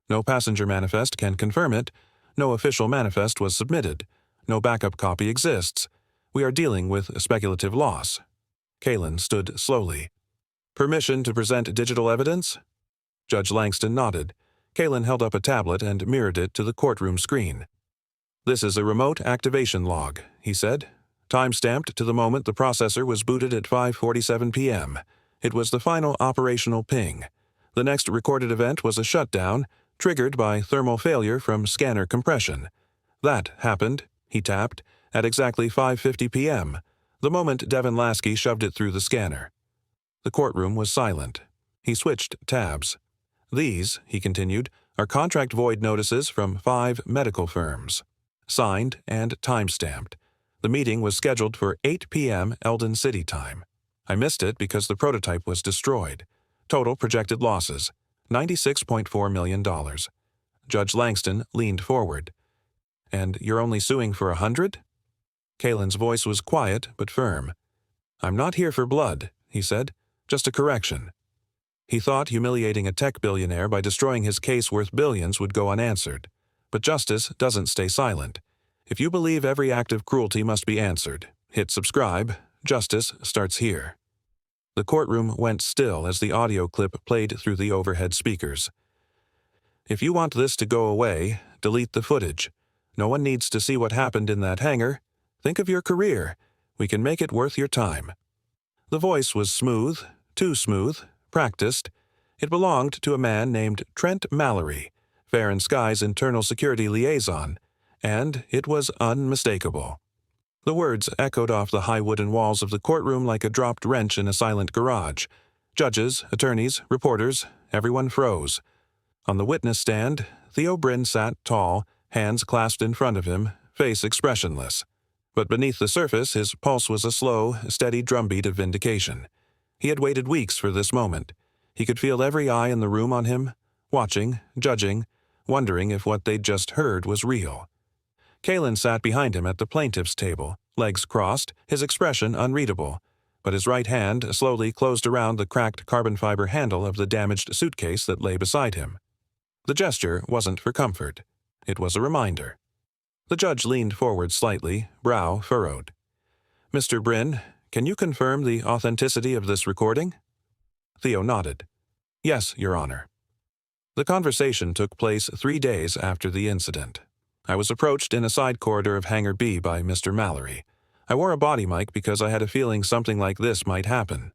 No passenger manifest can confirm it. No official manifest was submitted. No backup copy exists. We are dealing with a speculative loss." Kalen stood slowly. "Permission to present digital evidence?" Judge Langston nodded. Kalen held up a tablet and mirrored it to the courtroom screen. "This is a remote activation log," he said. "Time-stamped to the moment the processor was booted at 5:47 p.m. It was the final operational ping. The next recorded event was a shutdown, triggered by thermal failure from scanner compression. That happened," he tapped, "at exactly 5:50 p.m., the moment Devin Lasky shoved it through the scanner." The courtroom was silent. He switched tabs. "These," he continued, "are contract void notices from 5 medical firms. Signed and time-stamped. The meeting was scheduled for 8 p.m. Eldon City time. I missed it because the prototype was destroyed. Total projected losses, $96.4 million. Judge Langston leaned forward. "And you're only suing for 100? Kalen's voice was quiet but firm. "I'm not here for blood," he said. "Just a correction." He thought humiliating a tech billionaire by destroying his case worth billions would go unanswered. But justice doesn't stay silent. If you believe every act of cruelty must be answered, hit subscribe. Justice starts here. The courtroom went still as the audio clip played through the overhead speakers. If you want this to go away, delete the footage. No one needs to see what happened in that hangar. Think of your career. We can make it worth your time. The voice was smooth, too smooth, practiced. It belonged to a man named Trent Mallory, Fair and Sky's internal security liaison, and it was unmistakable. The words echoed off the high wooden walls of the courtroom like a dropped wrench in a silent garage. Judges, attorneys, reporters, everyone froze. On the witness stand, Theo Bryn sat tall, hands clasped in front of him, face expressionless. But beneath the surface, his pulse was a slow, steady drumbeat of vindication. He had waited weeks for this moment. He could feel every eye in the room on him, watching, judging, wondering if what they'd just heard was real. Kalen sat behind him at the plaintiff's table, legs crossed, his expression unreadable, but his right hand slowly closed around the cracked carbon fiber handle of the damaged suitcase that lay beside him. The gesture wasn't for comfort. It was a reminder. The judge leaned forward slightly, brow furrowed. "Mr. Bryn, can you confirm the authenticity of this recording?" Theo nodded. "Yes, Your Honor." The conversation took place 3 days after the incident. I was approached in a side corridor of Hangar B by Mr. Mallory. I wore a body mic because I had a feeling something like this might happen.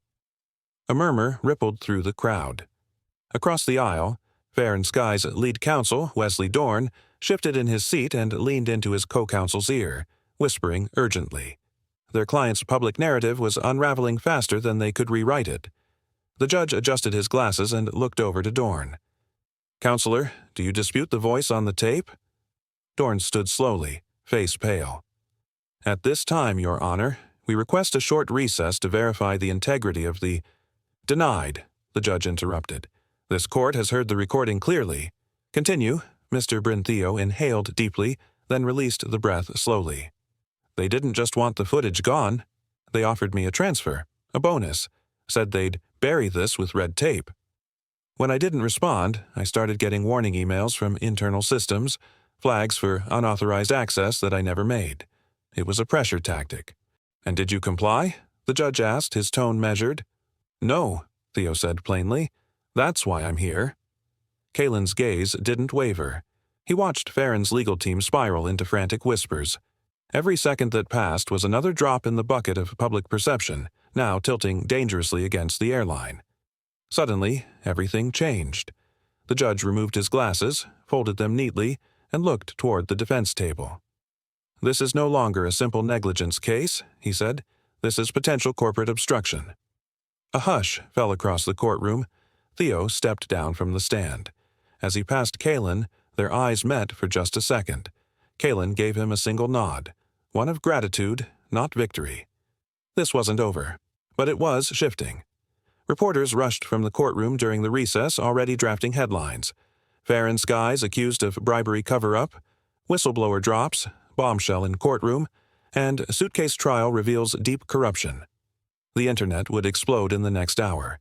A murmur rippled through the crowd. Across the aisle, Fair and Sky's lead counsel, Wesley Dorn, shifted in his seat and leaned into his co-counsel's ear, whispering urgently. Their client's public narrative was unraveling faster than they could rewrite it. The judge adjusted his glasses and looked over to Dorn. "Counselor, do you dispute the voice on the tape?" Dorn stood slowly, face pale. "At this time, Your Honor, we request a short recess to verify the integrity of the—" "Denied," the judge interrupted. "This court has heard the recording clearly. Continue." Mr. Bryn. Theo inhaled deeply, then released the breath slowly. "They didn't just want the footage gone. They offered me a transfer, a bonus, said they'd bury this with red tape. When I didn't respond, I started getting warning emails from internal systems, flags for unauthorized access that I never made. It was a pressure tactic." "And did you comply?" the judge asked, his tone measured. "No," Theo said plainly. "That's why I'm here." Kalen's gaze didn't waver. He watched Farron's legal team spiral into frantic whispers. Every second that passed was another drop in the bucket of public perception, now tilting dangerously against the airline. Suddenly, everything changed. The judge removed his glasses, folded them neatly, and looked toward the defense table. "This is no longer a simple negligence case," he said. "This is potential corporate obstruction." A hush fell across the courtroom. Theo stepped down from the stand. As he passed Kalen, their eyes met for just a second. Kalen gave him a single nod, one of gratitude, not victory. This wasn't over, but it was shifting. Reporters rushed from the courtroom during the recess, already drafting headlines. Fair and Sky's accused of bribery cover-up, whistleblower drops, bombshell in courtroom, and Suitcase trial reveals deep corruption. The internet would explode in the next hour.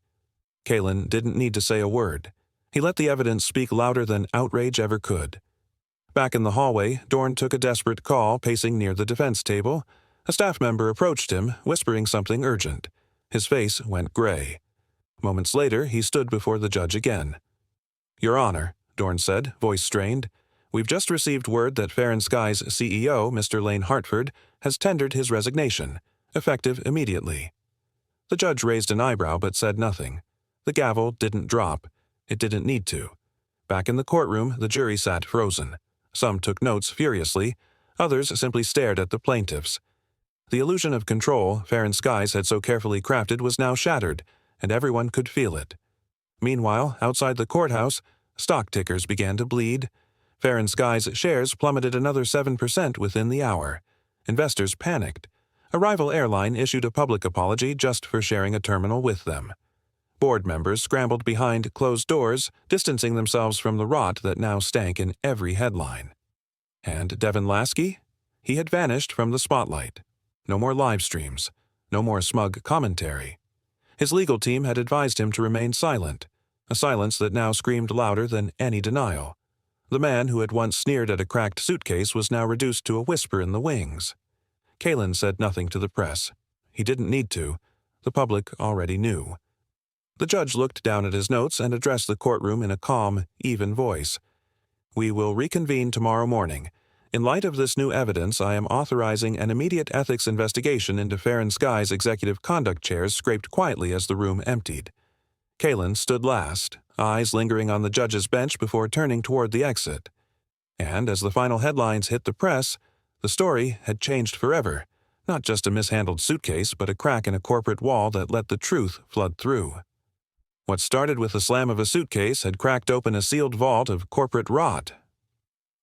Kalen didn't need to say a word. He let the evidence speak louder than outrage ever could. Back in the hallway, Dorn took a desperate call, pacing near the defense table. A staff member approached him, whispering something urgent. His face went gray. Moments later, he stood before the judge again. "Your Honor," Dorn said, voice strained, "we've just received word that Fair and Sky's CEO, Mr. Lane Hartford, has tendered his resignation, effective immediately." The judge raised an eyebrow but said nothing. The gavel didn't drop. It didn't need to. Back in the courtroom, the jury sat frozen. Some took notes furiously. Others simply stared at the plaintiffs. The illusion of control Fair and Sky's had so carefully crafted was now shattered, and everyone could feel it. Meanwhile, outside the courthouse, stock tickers began to bleed. Fair and Sky's shares plummeted another 7% within the hour. Investors panicked. A rival airline issued a public apology just for sharing a terminal with them. Board members scrambled behind closed doors, distancing themselves from the rot that now stank in every headline. And Devin Lasky? He had vanished from the spotlight. No more live streams. No more smug commentary. His legal team had advised him to remain silent, a silence that now screamed louder than any denial. The man who had once sneered at a cracked suitcase was now reduced to a whisper in the wings. Kalen said nothing to the press. He didn't need to. The public already knew. The judge looked down at his notes and addressed the courtroom in a calm, even voice. "We will reconvene tomorrow morning. In light of this new evidence, I am authorizing an immediate ethics investigation into Fair & Sky's executive conduct chairs scraped quietly as the room emptied." Kalen stood last, eyes lingering on the judge's bench before turning toward the exit. And as the final headlines hit the press, the story had changed forever. Not just a mishandled suitcase, but a crack in a corporate wall that let the truth flood through. What started with the slam of a suitcase had cracked open a sealed vault of corporate rot.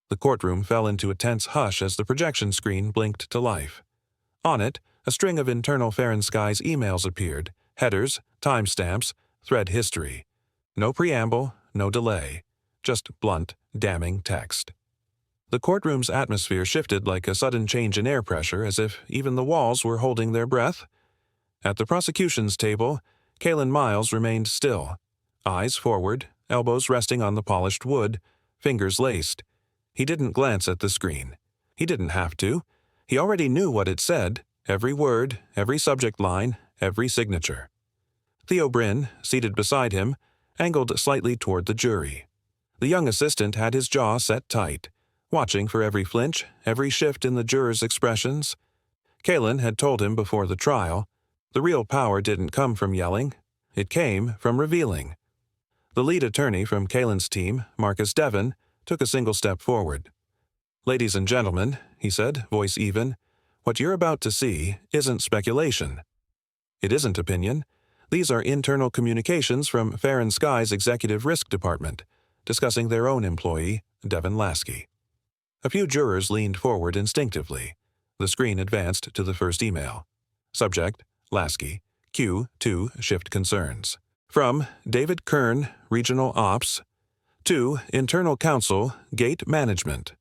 The courtroom fell into a tense hush as the projection screen blinked to life. On it, a string of internal Fair & Sky's emails appeared, headers, timestamps, thread history. No preamble, no delay. Just blunt, damning text. The courtroom's atmosphere shifted like a sudden change in air pressure, as if even the walls were holding their breath. At the prosecution's table, Kalen Miles remained still, eyes forward, elbows resting on the polished wood, fingers laced. He didn't glance at the screen. He didn't have to. He already knew what it said, every word, every subject line, every signature. Theo Bryn, seated beside him, angled slightly toward the jury. The young assistant had his jaw set tight, watching for every flinch, every shift in the jurors' expressions. Kalen had told him before the trial, the real power didn't come from yelling. It came from revealing. The lead attorney from Kalen's team, Marcus Devon, took a single step forward. "Ladies and gentlemen," he said, voice even, "what you're about to see isn't speculation. It isn't opinion. These are internal communications from Fair & Sky's Executive Risk Department, discussing their own employee, Devin Lasky." A few jurors leaned forward instinctively. The screen advanced to the first email. Subject, Lasky, Q2 Shift Concerns. From David Kern, Regional Ops, to Internal Counsel, Gate Management.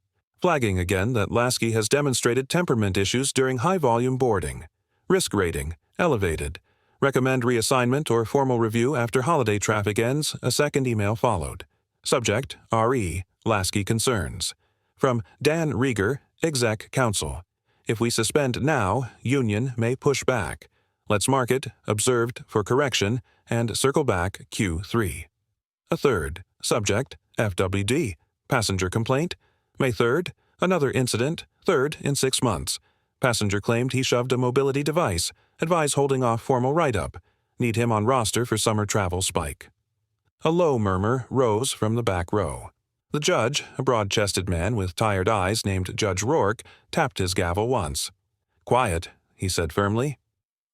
Flagging again that Lasky has demonstrated temperament issues during high-volume boarding. Risk rating, elevated. Recommend reassignment or formal review after holiday traffic ends. A second email followed. Subject, RE, Lasky Concerns. From Dan Rieger, Exec Counsel. If we suspend now, Union may push back. Let's mark it, observed, for correction, and circle back Q3. A third. Subject, FWD. Passenger complaint. May 3rd. Another incident, third in 6 months. Passenger claimed he shoved a mobility device. Advise holding off formal write-up. Need him on roster for summer travel spike. A low murmur rose from the back row. The judge, a broad-chested man with tired eyes named Judge Rourke, tapped his gavel once. "Quiet," he said firmly.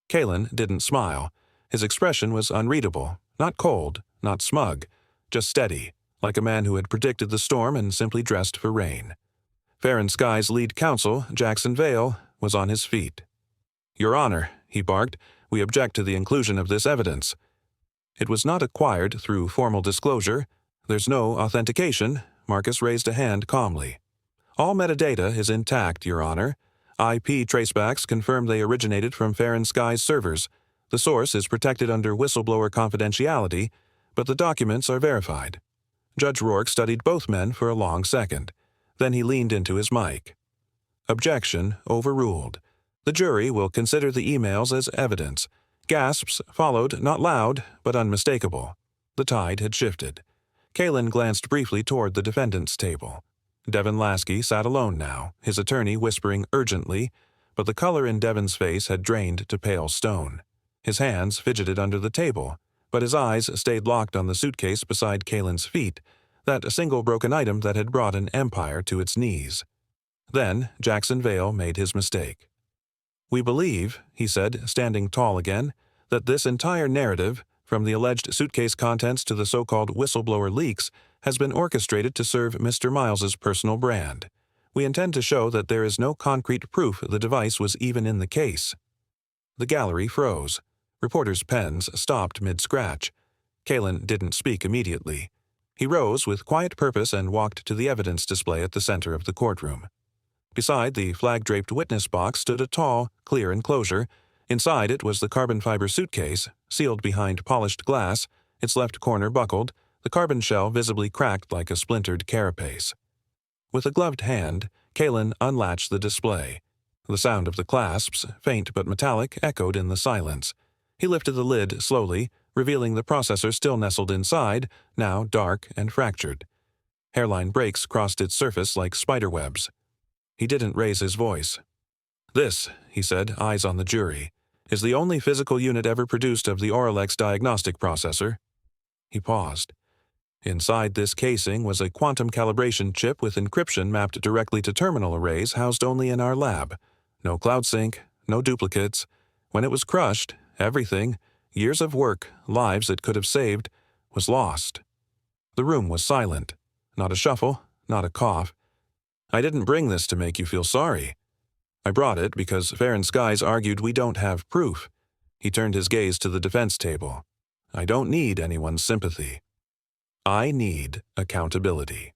Kalen didn't smile. His expression was unreadable, not cold, not smug, just steady, like a man who had predicted the storm and simply dressed for rain. Fair & Sky's lead counsel, Jackson Vale, was on his feet. "Your Honor," he barked, "we object to the inclusion of this evidence." It was not acquired through formal disclosure. There's no authentication. Marcus raised a hand calmly. "All metadata is intact, Your Honor. IP tracebacks confirm they originated from Fair & Sky's servers. The source is protected under whistleblower confidentiality, but the documents are verified." Judge Rourke studied both men for a long second. Then he leaned into his mic. "Objection overruled. The jury will consider the emails as evidence." Gasps followed, not loud, but unmistakable. The tide had shifted. Kalen glanced briefly toward the defendant's table. Devin Lasky sat alone now, his attorney whispering urgently, but the color in Devin's face had drained to pale stone. His hands fidgeted under the table, but his eyes stayed locked on the suitcase beside Kalen's feet, that single broken item that had brought an empire to its knees. Then Jackson Vale made his mistake. "We believe," he said, standing tall again, "that this entire narrative, from the alleged suitcase contents to the so-called whistleblower leaks, has been orchestrated to serve Mr. Miles's personal brand. We intend to show that there is no concrete proof the device was even in the case." The gallery froze. Reporters' pens stopped mid-scratch. Kalen didn't speak immediately. He rose with quiet purpose and walked to the evidence display at the center of the courtroom. Beside the flag-draped witness box stood a tall, clear enclosure. Inside it was the carbon fiber suitcase, sealed behind polished glass, its left corner buckled, The carbon shell visibly cracked like a splintered carapace. With a gloved hand, Kalen unlatched the display. The sound of the clasps, faint but metallic, echoed in the silence. He lifted the lid slowly, revealing the processor still nestled inside, now dark and fractured. Hairline breaks crossed its surface like spiderwebs. He didn't raise his voice. "This," he said, eyes on the jury, "is the only physical unit ever produced of the Auralex diagnostic processor." He paused. Inside this casing was a quantum calibration chip with encryption mapped directly to terminal arrays housed only in our lab. No cloud sync, no duplicates. When it was crushed, everything, years of work, lives it could have saved, was lost. The room was silent. Not a shuffle, not a cough. "I didn't bring this to make you feel sorry. I brought it because Fair and Skies argued we don't have proof." He turned his gaze to the defense table. "I don't need anyone's sympathy. I need accountability."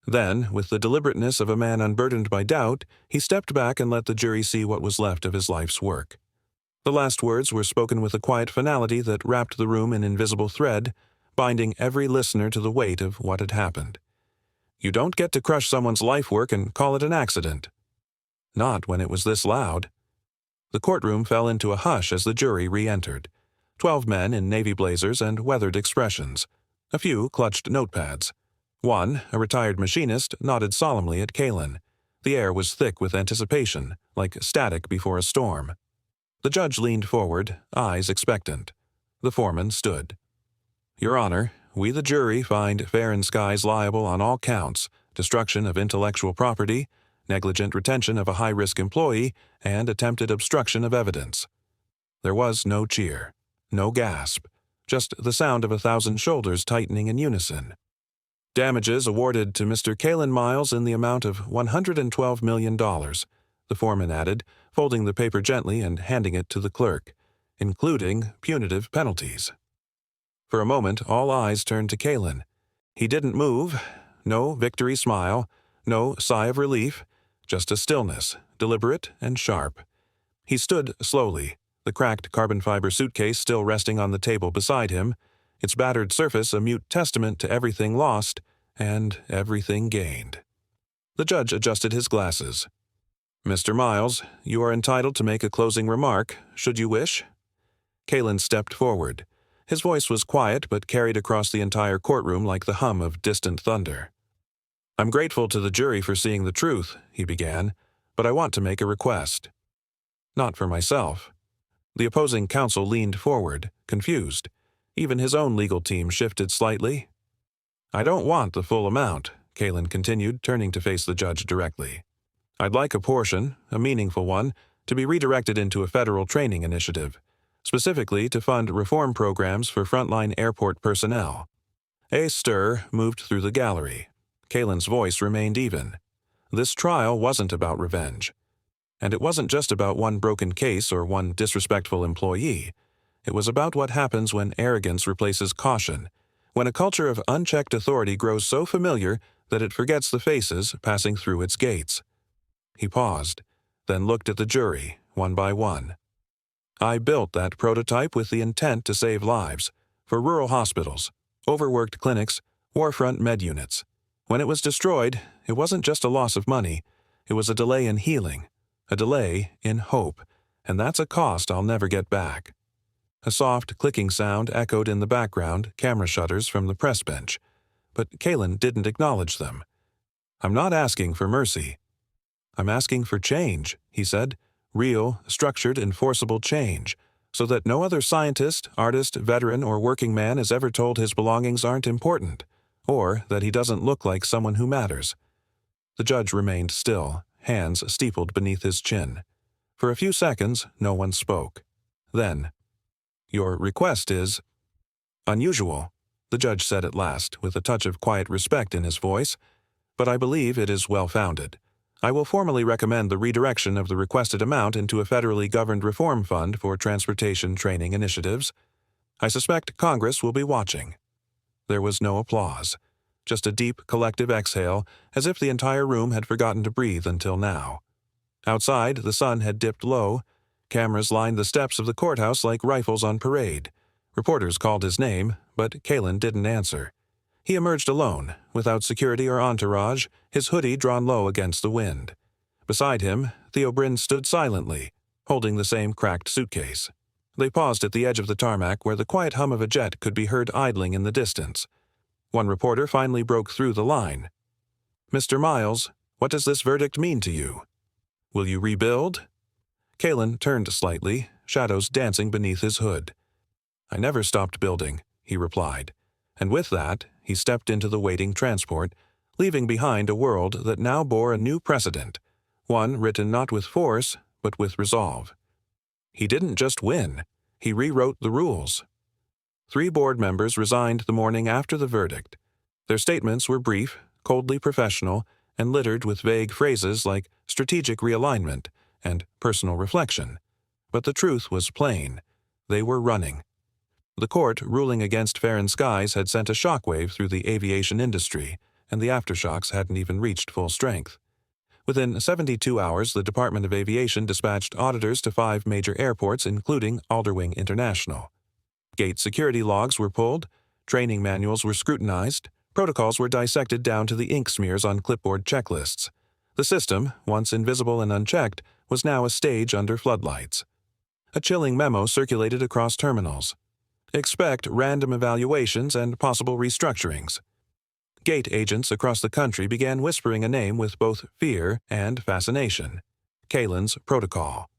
Then, with the deliberateness of a man unburdened by doubt, he stepped back and let the jury see what was left of his life's work. The last words were spoken with a quiet finality that wrapped the room in invisible thread, binding every listener to the weight of what had happened. You don't get to crush someone's life work and call it an accident. Not when it was this loud. The courtroom fell into a hush as the jury re-entered. 12 men in navy blazers and weathered expressions. A few clutched notepads. One, a retired machinist, nodded solemnly at Kalen. The air was thick with anticipation, like static before a storm. The judge leaned forward, eyes expectant. The foreman stood. "Your Honor, we the jury find Fair and Skies liable on all counts: destruction of intellectual property, negligent retention of a high-risk employee, and attempted obstruction of evidence." There was no cheer, no gasp, just the sound of 1,000 shoulders tightening in unison. "Damages awarded to Mr. Kalen Miles in the amount of $112 million, the foreman added, folding the paper gently and handing it to the clerk, "including punitive penalties." For a moment, all eyes turned to Kalen. He didn't move, no victory smile, no sigh of relief, just a stillness, deliberate and sharp. He stood slowly, the cracked carbon fiber suitcase still resting on the table beside him, its battered surface a mute testament to everything lost and everything gained. The judge adjusted his glasses. "Mr. Miles, you are entitled to make a closing remark, should you wish." Kalen stepped forward. His voice was quiet but carried across the entire courtroom like the hum of distant thunder. "I'm grateful to the jury for seeing the truth," he began, "but I want to make a request." "Not for myself." The opposing counsel leaned forward, confused. Even his own legal team shifted slightly. "I don't want the full amount," Kalen continued, turning to face the judge directly. "I'd like a portion, a meaningful one, to be redirected into a federal training initiative, specifically to fund reform programs for frontline airport personnel." A stir moved through the gallery. Kalen's voice remained even. This trial wasn't about revenge. And it wasn't just about one broken case or one disrespectful employee. It was about what happens when arrogance replaces caution, when a culture of unchecked authority grows so familiar that it forgets the faces passing through its gates. He paused, then looked at the jury, one by one. "I built that prototype with the intent to save lives, for rural hospitals, overworked clinics, warfront med units. When it was destroyed, it wasn't just a loss of money, it was a delay in healing, a delay in hope, and that's a cost I'll never get back." A soft clicking sound echoed in the background, camera shutters from the press bench, but Kalen didn't acknowledge them. "I'm not asking for mercy. I'm asking for change," he said, "real, structured, enforceable change, so that no other scientist, artist, veteran, or working man is ever told his belongings aren't important, or that he doesn't look like someone who matters." The judge remained still, hands steepled beneath his chin. For a few seconds, no one spoke. Then, "Your request is unusual," the judge said at last, with a touch of quiet respect in his voice, "but I believe it is well-founded. I will formally recommend the redirection of the requested amount into a federally governed reform fund for transportation training initiatives. I suspect Congress will be watching." There was no applause, just a deep collective exhale, as if the entire room had forgotten to breathe until now. Outside, the sun had dipped low. Cameras lined the steps of the courthouse like rifles on parade. Reporters called his name, but Kalen didn't answer. He emerged alone, without security or entourage, his hoodie drawn low against the wind. Beside him, Theo Bryn stood silently, holding the same cracked suitcase. They paused at the edge of the tarmac where the quiet hum of a jet could be heard idling in the distance. One reporter finally broke through the line. "Mr. Miles, what does this verdict mean to you? Will you rebuild?" Kalen turned slightly, shadows dancing beneath his hood. "I never stopped building," he replied. And with that, he stepped into the waiting transport, leaving behind a world that now bore a new precedent, one written not with force, but with resolve. He didn't just win, he rewrote the rules. 3 board members resigned the morning after the verdict. Their statements were brief, coldly professional, and littered with vague phrases like strategic realignment and personal reflection. But the truth was plain. They were running. The court ruling against Fair & Skies had sent a shockwave through the aviation industry, and the aftershocks hadn't even reached full strength. Within 72 hours, the Department of Aviation dispatched auditors to 5 major airports, including Alderwing International. Gate security logs were pulled, training manuals were scrutinized, protocols were dissected down to the ink smears on clipboard checklists. The system, once invisible and unchecked, was now a stage under floodlights. A chilling memo circulated across terminals. Expect random evaluations and possible restructurings. Gate agents across the country began whispering a name with both fear and fascination: Kalen's Protocol.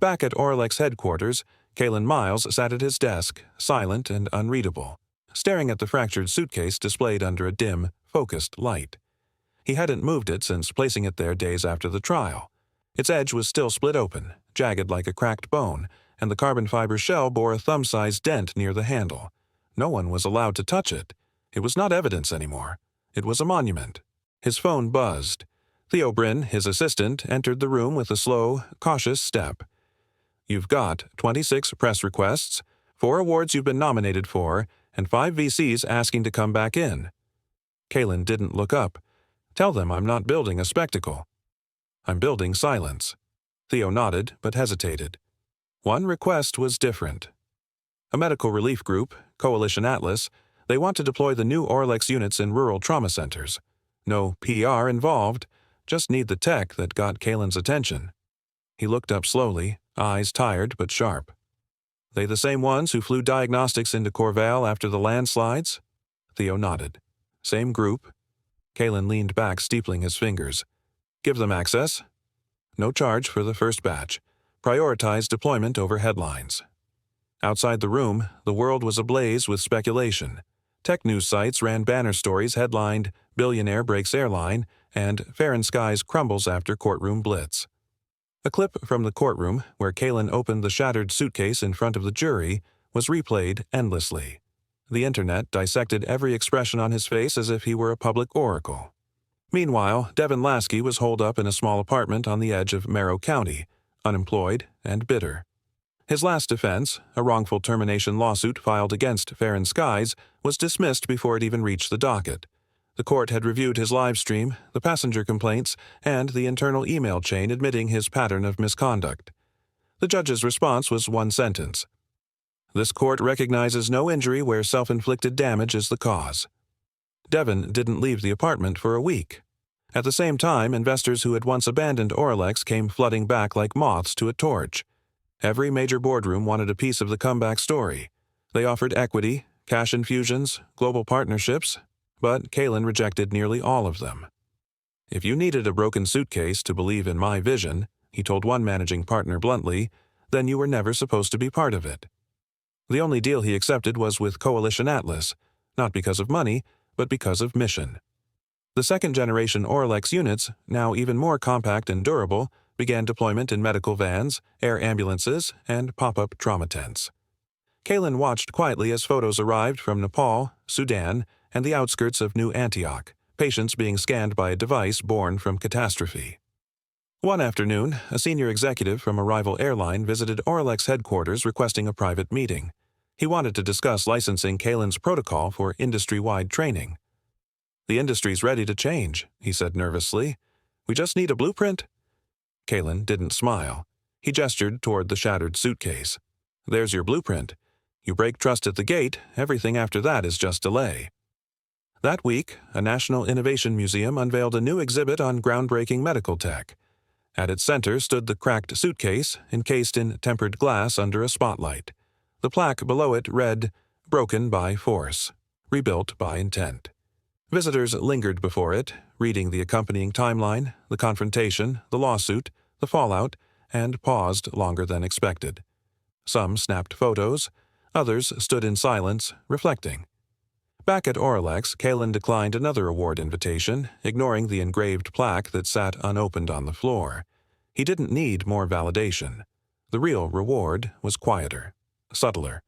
Back at Orlex headquarters, Kalen Miles sat at his desk, silent and unreadable, staring at the fractured suitcase displayed under a dim, focused light. He hadn't moved it since placing it there days after the trial. Its edge was still split open, jagged like a cracked bone, and the carbon fiber shell bore a thumb-sized dent near the handle. No one was allowed to touch it. It was not evidence anymore. It was a monument. His phone buzzed. Theo Bryn, his assistant, entered the room with a slow, cautious step. "You've got 26 press requests, 4 awards you've been nominated for, and 5 VCs asking to come back in." Kalen didn't look up. "Tell them I'm not building a spectacle. I'm building silence." Theo nodded, but hesitated. One request was different. A medical relief group, Coalition Atlas, they want to deploy the new Orlex units in rural trauma centers. No PR involved, just need the tech that got Kalen's attention. He looked up slowly, eyes tired but sharp. "They the same ones who flew diagnostics into Corval after the landslides?" Theo nodded. "Same group." Kalen leaned back, steepling his fingers. "Give them access. No charge for the first batch. Prioritize deployment over headlines." Outside the room, the world was ablaze with speculation. Tech news sites ran banner stories headlined "Billionaire Breaks Airline" and "Fair & Skies Crumbles After Courtroom Blitz." A clip from the courtroom, where Kalen opened the shattered suitcase in front of the jury, was replayed endlessly. The internet dissected every expression on his face as if he were a public oracle. Meanwhile, Devin Lasky was holed up in a small apartment on the edge of Merrow County, unemployed and bitter. His last defense, a wrongful termination lawsuit filed against Fair & Skies, was dismissed before it even reached the docket. The court had reviewed his live stream, the passenger complaints, and the internal email chain admitting his pattern of misconduct. The judge's response was one sentence: "This court recognizes no injury where self-inflicted damage is the cause." Devin didn't leave the apartment for a week. At the same time, investors who had once abandoned Orlex came flooding back like moths to a torch. Every major boardroom wanted a piece of the comeback story. They offered equity, cash infusions, global partnerships, but Kalen rejected nearly all of them. "If you needed a broken suitcase to believe in my vision," he told one managing partner bluntly, "then you were never supposed to be part of it." The only deal he accepted was with Coalition Atlas, not because of money, but because of mission. The second-generation Orlex units, now even more compact and durable, began deployment in medical vans, air ambulances, and pop-up trauma tents. Kalen watched quietly as photos arrived from Nepal, Sudan, and the outskirts of New Antioch, patients being scanned by a device born from catastrophe. One afternoon, a senior executive from a rival airline visited Orlex headquarters requesting a private meeting. He wanted to discuss licensing Kalen's protocol for industry-wide training. "The industry's ready to change," he said nervously. "We just need a blueprint." Kalen didn't smile. He gestured toward the shattered suitcase. "There's your blueprint. You break trust at the gate, everything after that is just delay. That week, a National Innovation Museum unveiled a new exhibit on groundbreaking medical tech. At its center stood the cracked suitcase, encased in tempered glass under a spotlight. The plaque below it read, "Broken by force, rebuilt by intent." Visitors lingered before it, reading the accompanying timeline, the confrontation, the lawsuit, the fallout, and paused longer than expected. Some snapped photos, others stood in silence, reflecting. Back at Oralex, Kalin declined another award invitation, ignoring the engraved plaque that sat unopened on the floor. He didn't need more validation. The real reward was quieter, subtler.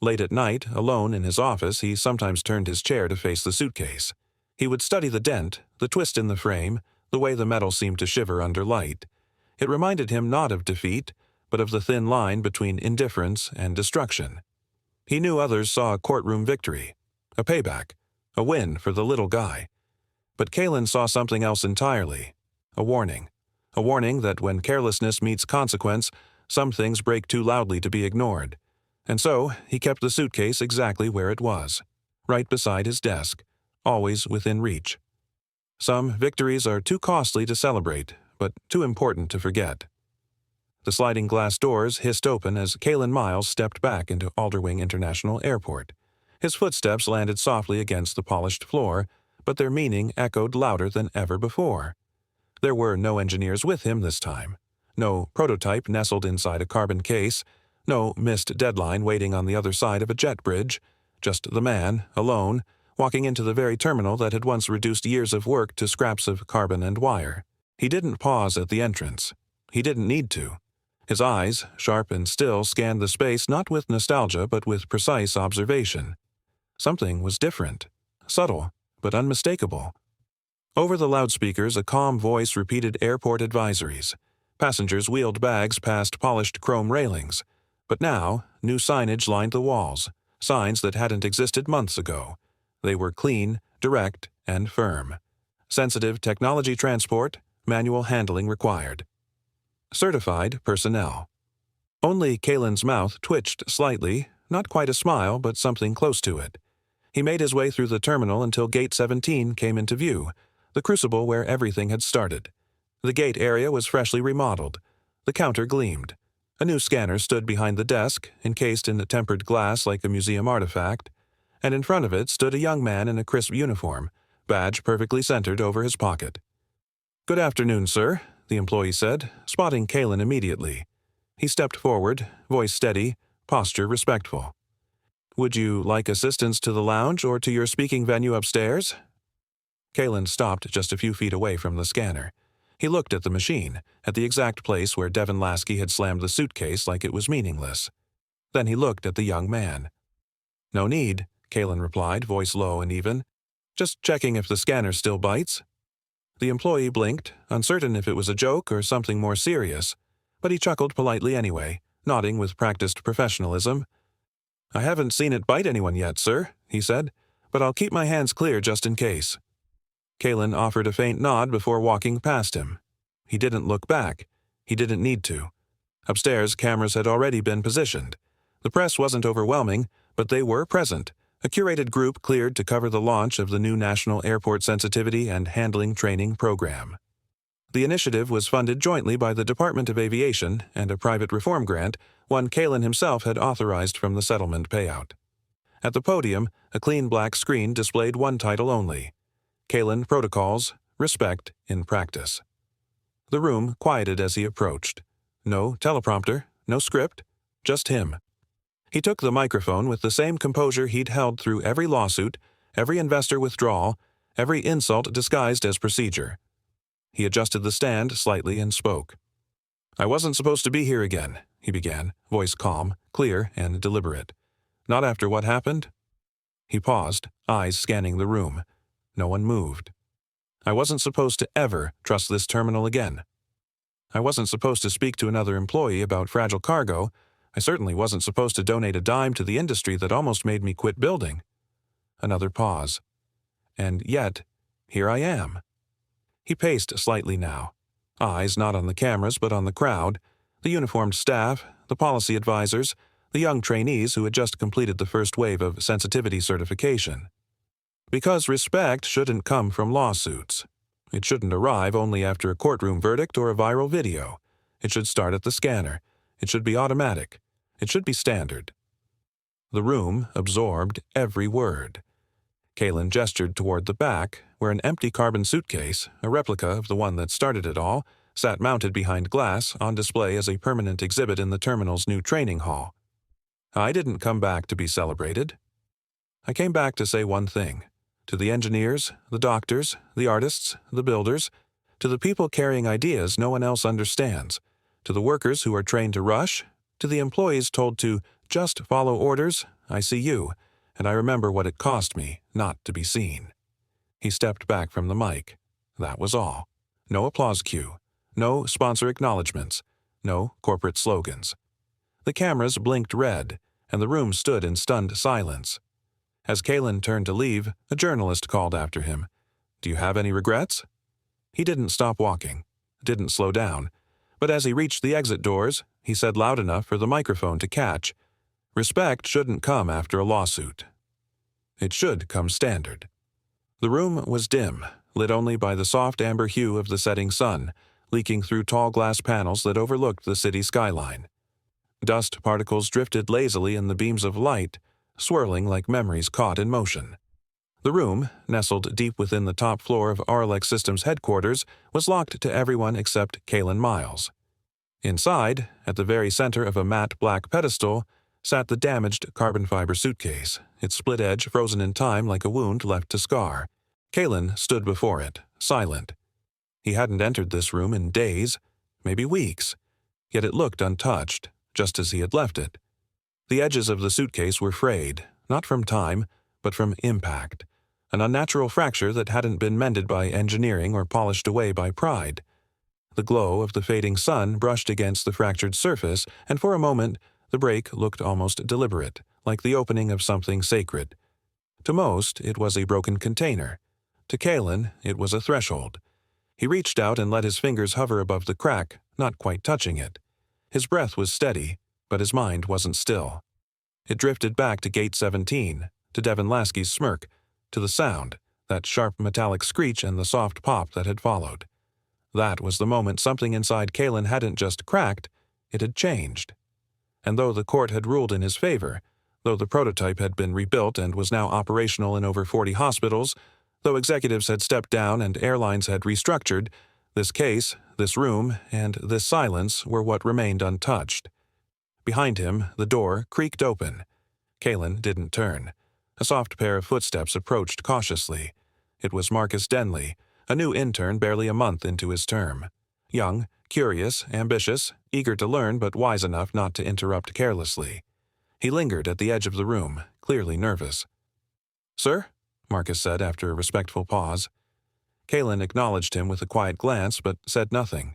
Late at night, alone in his office, he sometimes turned his chair to face the suitcase. He would study the dent, the twist in the frame, the way the metal seemed to shiver under light. It reminded him not of defeat, but of the thin line between indifference and destruction. He knew others saw a courtroom victory, a payback, a win for the little guy. But Kalin saw something else entirely, a warning that when carelessness meets consequence, some things break too loudly to be ignored. And so he kept the suitcase exactly where it was, right beside his desk, always within reach. Some victories are too costly to celebrate, but too important to forget. The sliding glass doors hissed open as Kalin Miles stepped back into Alderwing International Airport. His footsteps landed softly against the polished floor, but their meaning echoed louder than ever before. There were no engineers with him this time, no prototype nestled inside a carbon case, no missed deadline waiting on the other side of a jet bridge, just the man, alone, walking into the very terminal that had once reduced years of work to scraps of carbon and wire. He didn't pause at the entrance. He didn't need to. His eyes, sharp and still, scanned the space not with nostalgia but with precise observation. Something was different, subtle, but unmistakable. Over the loudspeakers, a calm voice repeated airport advisories. Passengers wheeled bags past polished chrome railings. But now, new signage lined the walls, signs that hadn't existed months ago. They were clean, direct, and firm. Sensitive technology transport, manual handling required. Certified personnel. Only Kalin's mouth twitched slightly, not quite a smile, but something close to it. He made his way through the terminal until Gate 17 came into view, the crucible where everything had started. The gate area was freshly remodeled. The counter gleamed. A new scanner stood behind the desk, encased in tempered glass like a museum artifact, and in front of it stood a young man in a crisp uniform, badge perfectly centered over his pocket. "Good afternoon, sir," the employee said, spotting Kalin immediately. He stepped forward, voice steady, posture respectful. "Would you like assistance to the lounge or to your speaking venue upstairs?" Kalin stopped just a few feet away from the scanner. He looked at the machine, at the exact place where Devin Lasky had slammed the suitcase like it was meaningless. Then he looked at the young man. "No need," Kalin replied, voice low and even. "Just checking if the scanner still bites." The employee blinked, uncertain if it was a joke or something more serious, but he chuckled politely anyway, nodding with practiced professionalism. "I haven't seen it bite anyone yet, sir," he said, "but I'll keep my hands clear just in case." Kalin offered a faint nod before walking past him. He didn't look back. He didn't need to. Upstairs, cameras had already been positioned. The press wasn't overwhelming, but they were present, a curated group cleared to cover the launch of the new National Airport Sensitivity and Handling Training Program. The initiative was funded jointly by the Department of Aviation and a private reform grant, one Kalin himself had authorized from the settlement payout. At the podium, a clean black screen displayed one title only: Kalin Protocols, Respect in Practice. The room quieted as he approached. No teleprompter, no script, just him. He took the microphone with the same composure he'd held through every lawsuit, every investor withdrawal, every insult disguised as procedure. He adjusted the stand slightly and spoke. "I wasn't supposed to be here again," he began, voice calm, clear, and deliberate. "Not after what happened?" He paused, eyes scanning the room. No one moved. "I wasn't supposed to ever trust this terminal again. I wasn't supposed to speak to another employee about fragile cargo. I certainly wasn't supposed to donate a dime to the industry that almost made me quit building." Another pause. "And yet, here I am." He paced slightly now, eyes not on the cameras but on the crowd, the uniformed staff, the policy advisors, the young trainees who had just completed the first wave of sensitivity certification. Because respect shouldn't come from lawsuits. It shouldn't arrive only after a courtroom verdict or a viral video. It should start at the scanner. It should be automatic. It should be standard. The room absorbed every word. Kalen gestured toward the back, where an empty carbon suitcase, a replica of the one that started it all, sat mounted behind glass on display as a permanent exhibit in the terminal's new training hall. I didn't come back to be celebrated. I came back to say one thing. To the engineers, the doctors, the artists, the builders, to the people carrying ideas no one else understands, to the workers who are trained to rush, to the employees told to just follow orders, I see you, and I remember what it cost me not to be seen. He stepped back from the mic. That was all. No applause cue. No sponsor acknowledgments. No corporate slogans. The cameras blinked red, and the room stood in stunned silence. As Kalen turned to leave, a journalist called after him. Do you have any regrets? He didn't stop walking, didn't slow down, but as he reached the exit doors, he said loud enough for the microphone to catch, respect shouldn't come after a lawsuit. It should come standard. The room was dim, lit only by the soft amber hue of the setting sun, leaking through tall glass panels that overlooked the city skyline. Dust particles drifted lazily in the beams of light, swirling like memories caught in motion. The room, nestled deep within the top floor of Arlex Systems headquarters, was locked to everyone except Kalen Miles. Inside, at the very center of a matte black pedestal, sat the damaged carbon fiber suitcase, its split edge frozen in time like a wound left to scar. Kalen stood before it, silent. He hadn't entered this room in days, maybe weeks, yet it looked untouched, just as he had left it. The edges of the suitcase were frayed, not from time, but from impact, an unnatural fracture that hadn't been mended by engineering or polished away by pride. The glow of the fading sun brushed against the fractured surface, and for a moment the break looked almost deliberate, like the opening of something sacred. To most, it was a broken container. To Kalen, it was a threshold. He reached out and let his fingers hover above the crack, not quite touching it. His breath was steady, but his mind wasn't still. It drifted back to Gate 17, to Devin Lasky's smirk, to the sound, that sharp metallic screech and the soft pop that had followed. That was the moment something inside Kalen hadn't just cracked, it had changed. And though the court had ruled in his favor, though the prototype had been rebuilt and was now operational in over 40 hospitals, though executives had stepped down and airlines had restructured, this case, this room, and this silence were what remained untouched. Behind him, the door creaked open. Kalen didn't turn. A soft pair of footsteps approached cautiously. It was Marcus Denley, a new intern barely a month into his term. Young, curious, ambitious, eager to learn but wise enough not to interrupt carelessly. He lingered at the edge of the room, clearly nervous. "Sir?" Marcus said after a respectful pause. Kalen acknowledged him with a quiet glance but said nothing.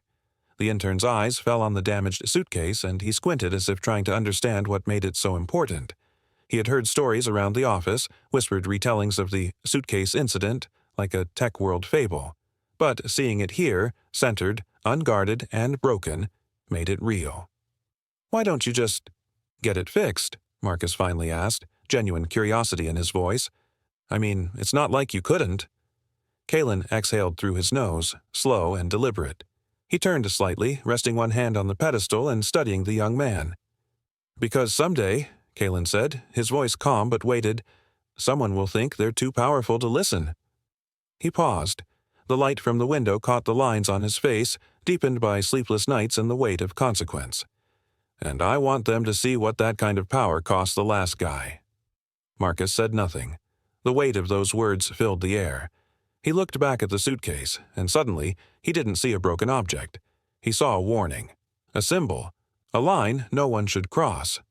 The intern's eyes fell on the damaged suitcase and he squinted as if trying to understand what made it so important. He had heard stories around the office, whispered retellings of the suitcase incident, like a tech world fable. But seeing it here, centered, unguarded, and broken, made it real. "Why don't you just get it fixed?" Marcus finally asked, genuine curiosity in his voice. "I mean, it's not like you couldn't." Kalen exhaled through his nose, slow and deliberate. He turned slightly, resting one hand on the pedestal and studying the young man. "Because someday," Kalen said, his voice calm but weighted, "someone will think they're too powerful to listen." He paused. The light from the window caught the lines on his face, deepened by sleepless nights and the weight of consequence. "And I want them to see what that kind of power cost the last guy." Marcus said nothing. The weight of those words filled the air. He looked back at the suitcase, and suddenly, he didn't see a broken object. He saw a warning. A symbol. A line no one should cross.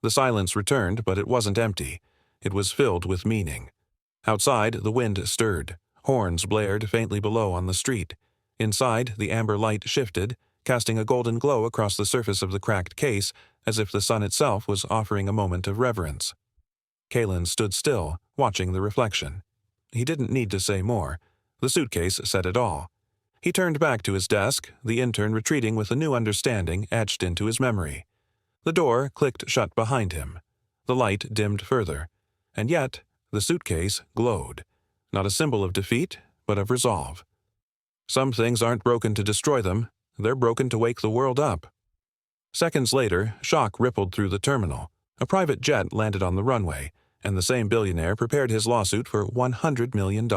The silence returned, but it wasn't empty. It was filled with meaning. Outside, the wind stirred. Horns blared faintly below on the street. Inside, the amber light shifted, casting a golden glow across the surface of the cracked case, as if the sun itself was offering a moment of reverence. Kalen stood still, watching the reflection. He didn't need to say more. The suitcase said it all. He turned back to his desk, the intern retreating with a new understanding etched into his memory. The door clicked shut behind him. The light dimmed further. And yet, the suitcase glowed. Not a symbol of defeat, but of resolve. Some things aren't broken to destroy them. They're broken to wake the world up. Seconds later, shock rippled through the terminal. A private jet landed on the runway, and the same billionaire prepared his lawsuit for $100 million.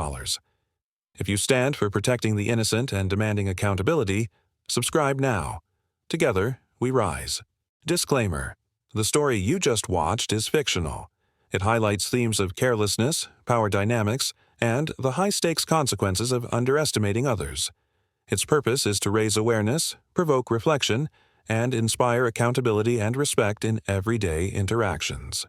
If you stand for protecting the innocent and demanding accountability, subscribe now. Together, we rise. Disclaimer: the story you just watched is fictional. It highlights themes of carelessness, power dynamics, and the high-stakes consequences of underestimating others. Its purpose is to raise awareness, provoke reflection, and inspire accountability and respect in everyday interactions.